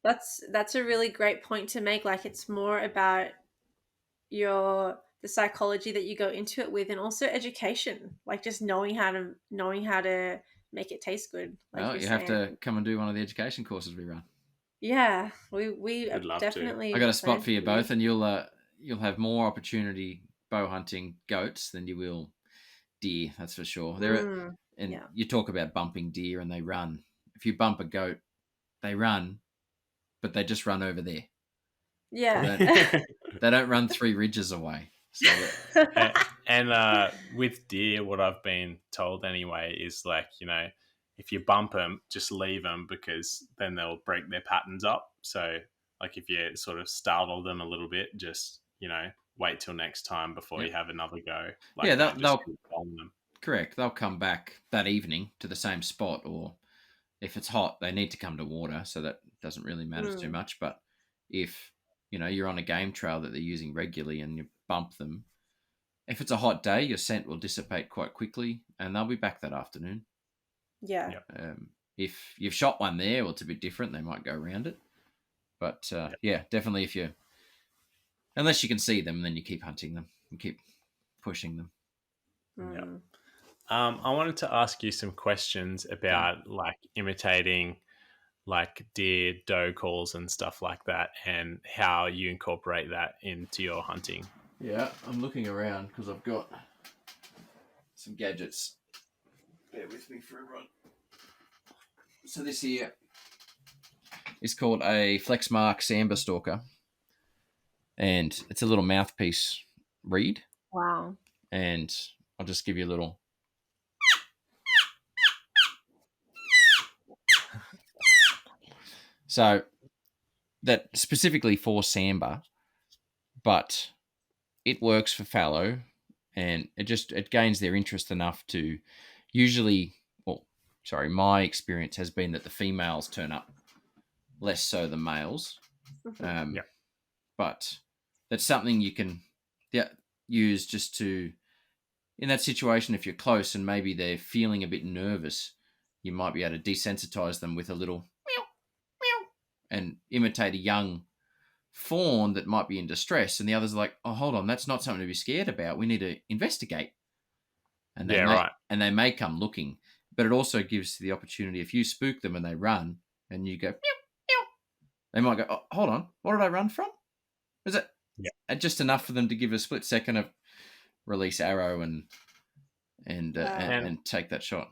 That's a really great point to make. Like, it's more about the psychology that you go into it with, and also education, like just knowing how to make it taste good. Like,
well, you have to come and do one of the education courses we run.
Yeah, we definitely.
I got a spot for you both, and you'll have more opportunity bow hunting goats than you will deer. That's for sure. You talk about bumping deer, and they run. If you bump a goat, they run, but they just run over there.
Yeah,
they don't run 3 ridges away. So
and with deer, what I've been told anyway is, like, you know, if you bump them, just leave them, because then they'll break their patterns up. So, like, if you sort of startle them a little bit, just, you know, wait till next time before you have another go. Like,
they'll correct. They'll come back that evening to the same spot, or if it's hot, they need to come to water, so that doesn't really matter too much. But if, you know, you're on a game trail that they're using regularly and you bump them, if it's a hot day, your scent will dissipate quite quickly, and they'll be back that afternoon.
Yeah.
If you've shot one there, well, it's a bit different. They might go around it. But definitely, unless you can see them, then you keep hunting them and keep pushing them.
I wanted to ask you some questions about like imitating like deer, doe calls and stuff like that, and how you incorporate that into your hunting.
Yeah, I'm looking around because I've got some gadgets. Bear with me for a run. So this here is called a Flexmark Samber Stalker, and it's a little mouthpiece reed.
Wow.
And I'll just give you a little. So that specifically for sambar, but it works for fallow, and it gains their interest enough to usually. Well, sorry, my experience has been that the females turn up less so than males.
Yeah.
But that's something you can use just to, in that situation, if you're close and maybe they're feeling a bit nervous, you might be able to desensitize them with a little meow, meow, and imitate a young fawn that might be in distress. And the others are like, oh, hold on, that's not something to be scared about. We need to investigate. And they may come looking. But it also gives the opportunity, if you spook them and they run and you go, meow, meow, they might go, oh, hold on, what did I run from? Is it just enough for them to give a split second of release arrow and take that shot?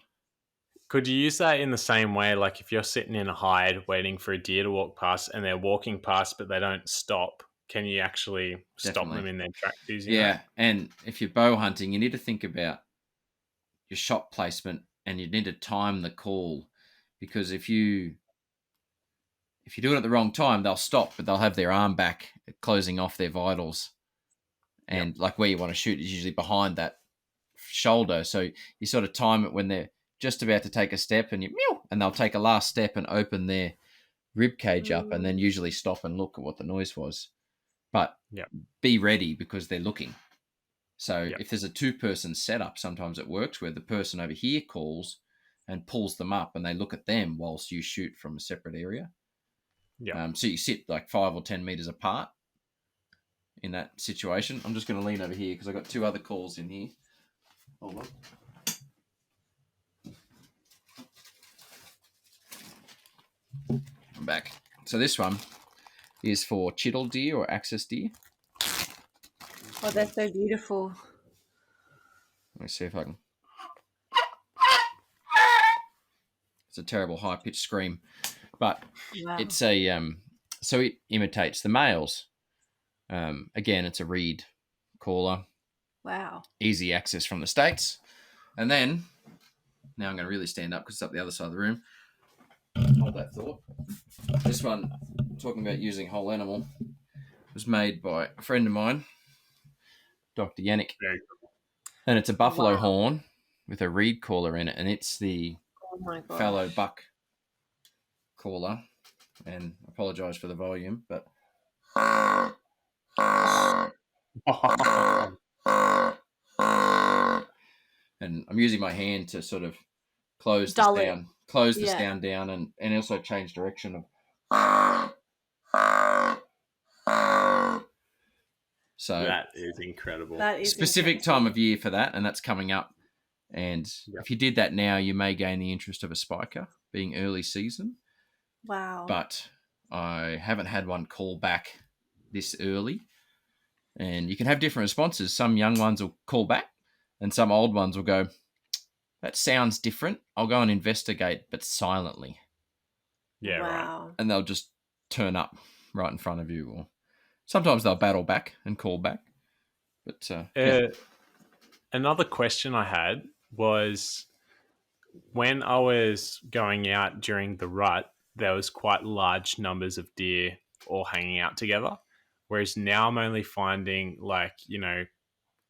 Could you use that in the same way, like if you're sitting in a hide waiting for a deer to walk past and they're walking past but they don't stop, can you actually stop them in their tracks using that?
And if you're bow hunting, you need to think about your shot placement and you need to time the call, because if you do it at the wrong time, they'll stop, but they'll have their arm back, closing off their vitals. And like where you want to shoot is usually behind that shoulder. So you sort of time it when they're just about to take a step, and and they'll take a last step and open their rib cage up, and then usually stop and look at what the noise was. But be ready because they're looking. So if there's a 2-person setup, sometimes it works where the person over here calls and pulls them up, and they look at them whilst you shoot from a separate area. So you sit like 5 or 10 meters apart in that situation. I'm just going to lean over here because I've got 2 other calls in here. Hold on. I'm back. So this one is for chital deer or axis deer.
Oh, they're so beautiful.
Let me see if I can. It's a terrible high-pitched scream, but it's a so it imitates the males. Again, it's a reed caller.
Wow.
Easy access from the States. And then, now I'm going to really stand up because it's up the other side of the room. Hold that thought. This one, talking about using whole animal, was made by a friend of mine, Dr. Yannick. And it's a buffalo horn with a reed caller in it, and it's the fallow buck caller. And I apologise for the volume, but... And I'm using my hand to sort of close the sound down, and also change direction of. So
that is incredible.
Specific time of year for that, and that's coming up. And if you did that now, you may gain the interest of a spiker, being early season.
Wow.
But I haven't had one call back this early. And you can have different responses. Some young ones will call back, and some old ones will go, that sounds different. I'll go and investigate, but silently.
Yeah, right.
And they'll just turn up right in front of you. Or sometimes they'll battle back and call back. But
another question I had was, when I was going out during the rut, there was quite large numbers of deer all hanging out together. Whereas now I'm only finding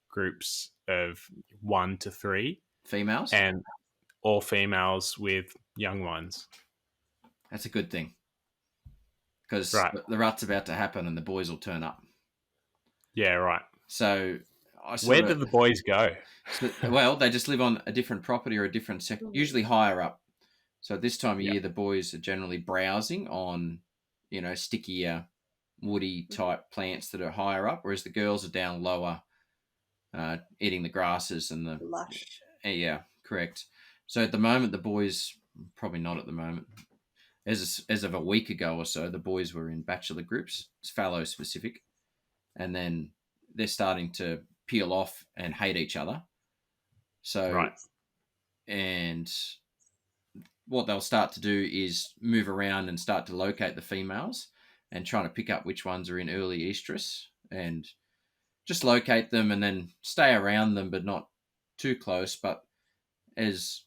groups of 1 to 3
females,
and all females with young ones.
That's a good thing, because the rut's about to happen and the boys will turn up.
Yeah, right.
So
where do the boys go?
Well, they just live on a different property or a different sector, usually higher up. So at this time of year, the boys are generally browsing on, stickier, woody type plants that are higher up, whereas the girls are down lower, eating the grasses and the
lush.
Yeah, correct. So at the moment, the boys, probably not at the moment, as of a week ago or so, the boys were in bachelor groups. It's fallow specific, and then they're starting to peel off and hate each other. So,
Right.
and what they'll start to do is move around and start to locate the females and trying to pick up which ones are in early estrus and just locate them and then stay around them, but not too close. But as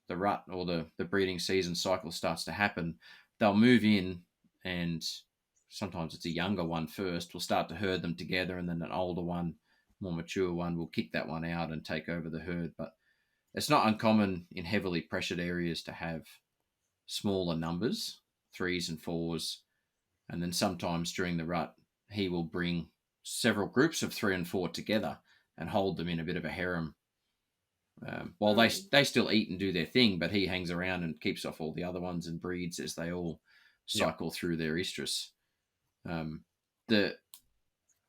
the rut or the breeding season cycle starts to happen, they'll move in, and sometimes it's a younger one first. We'll start to herd them together, and then an older one, more mature one, will kick that one out and take over the herd. But it's not uncommon in heavily pressured areas to have smaller numbers, threes and fours, and then sometimes during the rut, he will bring several groups of 3 and 4 together and hold them in a bit of a harem. While they still eat and do their thing, but he hangs around and keeps off all the other ones and breeds as they all cycle through their estrus. There's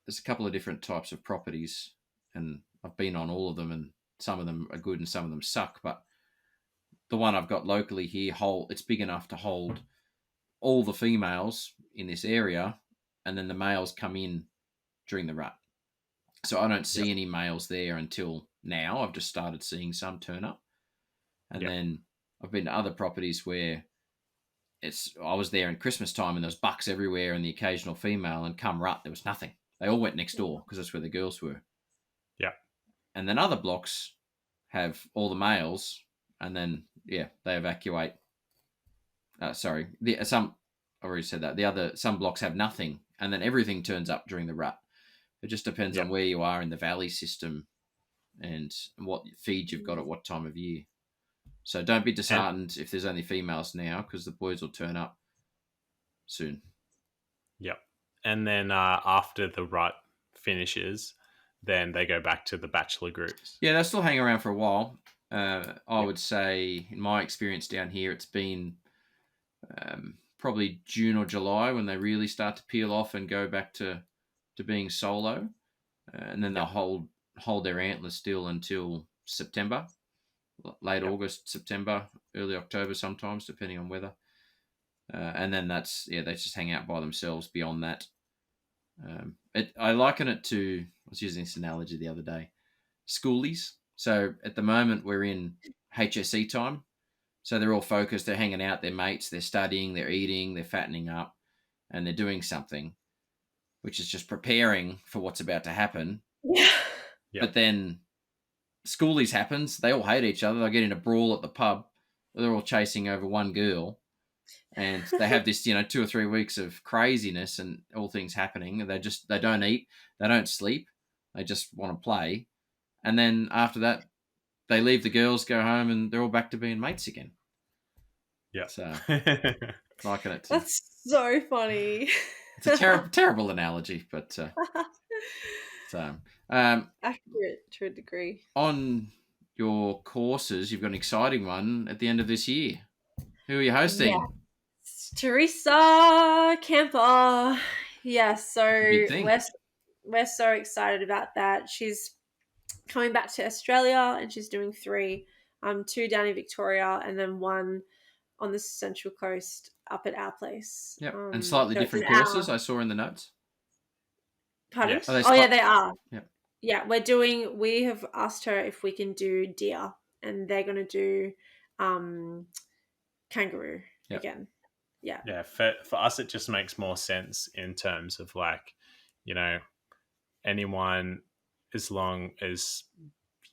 a couple of different types of properties, and I've been on all of them, and some of them are good and some of them suck. But the one I've got locally here, it's big enough to hold all the females in this area, and then the males come in during the rut. So I don't see any males there until now. I've just started seeing some turn up. And then I've been to other properties where I was there in Christmas time and there was bucks everywhere and the occasional female, and come rut, there was nothing. They all went next door because that's where the girls were. Yeah. And then other blocks have all the males, and then, they evacuate. I've already said that. Some blocks have nothing, and then everything turns up during the rut. It just depends on where you are in the valley system and what feed you've got at what time of year. So don't be disheartened if there's only females now, because the boys will turn up soon.
Yep. And then after the rut finishes, then they go back to the bachelor groups.
Yeah, they'll still hang around for a while. I would say, in my experience down here, it's been probably June or July when they really start to peel off and go back to being solo, and then they'll hold their antlers still until September, late August, September, early October sometimes, depending on weather. And then they just hang out by themselves beyond that. I liken it to, I was using this analogy the other day, schoolies. So at the moment we're in HSE time. So they're all focused, they're hanging out, they're mates, they're studying, they're eating, they're fattening up, and they're doing something, which is just preparing for what's about to happen. Yeah. But then schoolies happens, they all hate each other, they get in a brawl at the pub, they're all chasing over one girl, and they have this, 2 or 3 weeks of craziness and all things happening. They don't eat, they don't sleep, they just want to play. And then after that, they leave the girls, go home, and they're all back to being mates again. Yeah. So, liking it.
That's so funny.
It's a terrible analogy, but
accurate to a degree.
On your courses, you've got an exciting one at the end of this year. Who are you hosting?
Yes. Teresa Camper. Yeah, so we're so excited about that. She's coming back to Australia, and she's doing 3, 2 down in Victoria, and then 1 on the Central Coast up at our place.
Yep, and slightly different courses I saw in the notes.
Pardon? Yes. Yeah, they are. Yep. Yeah, we have asked her if we can do deer, and they're going to do kangaroo again. Yeah.
Yeah, for us, it just makes more sense in terms of anyone, as long as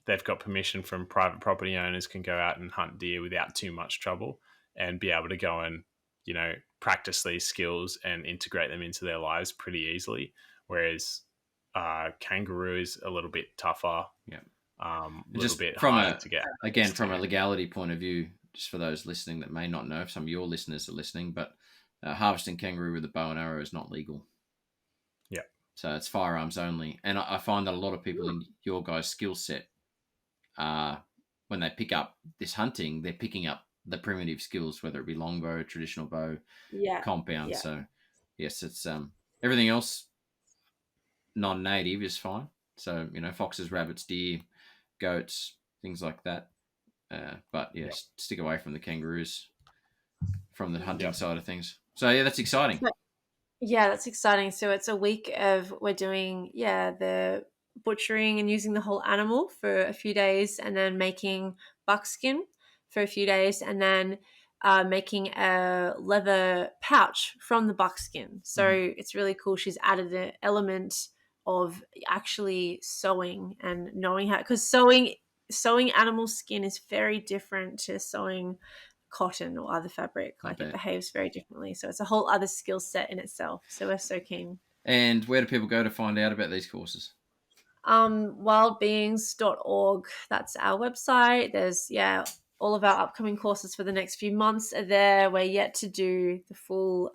they've got permission from private property owners, can go out and hunt deer without too much trouble and be able to go and, practice these skills and integrate them into their lives pretty easily. Whereas kangaroo is a little bit tougher. Yeah. A little bit harder to get.
Again, from a legality point of view, just for those listening that may not know, if some of your listeners are listening, but harvesting kangaroo with a bow and arrow is not legal.
Yeah.
So it's firearms only. And I find that a lot of people in your guys' skill set, when they pick up this hunting, they're picking up the primitive skills, whether it be longbow, traditional bow, compound. Yeah. So yes, it's everything else non-native is fine. So, foxes, rabbits, deer, goats, things like that. But stick away from the kangaroos from the hunting side of things. So yeah, that's exciting.
Yeah, that's exciting. So it's a week of we're doing the butchering and using the whole animal for a few days, and then making buckskin for a few days, and then making a leather pouch from the buckskin. So it's really cool. She's added an element of actually sewing and knowing how, because sewing animal skin is very different to sewing cotton or other fabric. Like it behaves very differently. So it's a whole other skill set in itself. So we're so keen.
And where do people go to find out about these courses?
Wildbeings.org. That's our website. There's all of our upcoming courses for the next few months are there. We're yet to do the full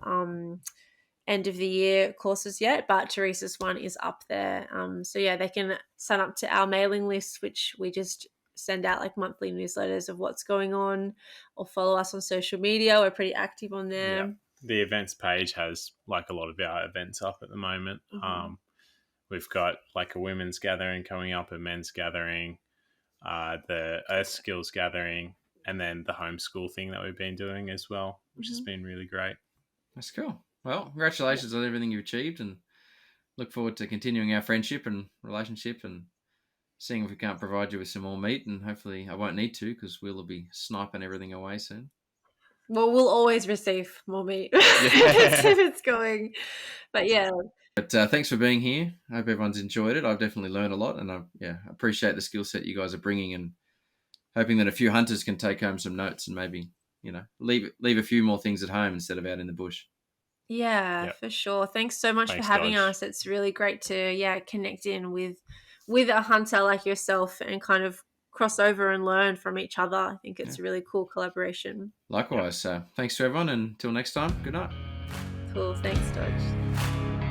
end of the year courses yet, but Teresa's one is up there. So they can sign up to our mailing list, which we just send out like monthly newsletters of what's going on, or follow us on social media. We're pretty active on there.
Yeah. The events page has like a lot of our events up at the moment. We've got like a women's gathering coming up, a men's gathering, the Earth Skills gathering, and then the homeschool thing that we've been doing as well, which has been really great.
That's cool. Well, congratulations on everything you've achieved, and look forward to continuing our friendship and relationship and seeing if we can't provide you with some more meat. And hopefully I won't need to, because Will be sniping everything away soon.
Well, we'll always receive more meat if it's going. But yeah.
But thanks for being here. I hope everyone's enjoyed it. I've definitely learned a lot, and I appreciate the skill set you guys are bringing, and hoping that a few hunters can take home some notes and maybe, leave a few more things at home instead of out in the bush.
Yeah, for sure. Thanks so much for having us. It's really great to connect in with a hunter like yourself and kind of cross over and learn from each other. I think it's a really cool collaboration.
Likewise. So thanks to everyone, and until next time, good night.
Cool. Thanks, Dodge.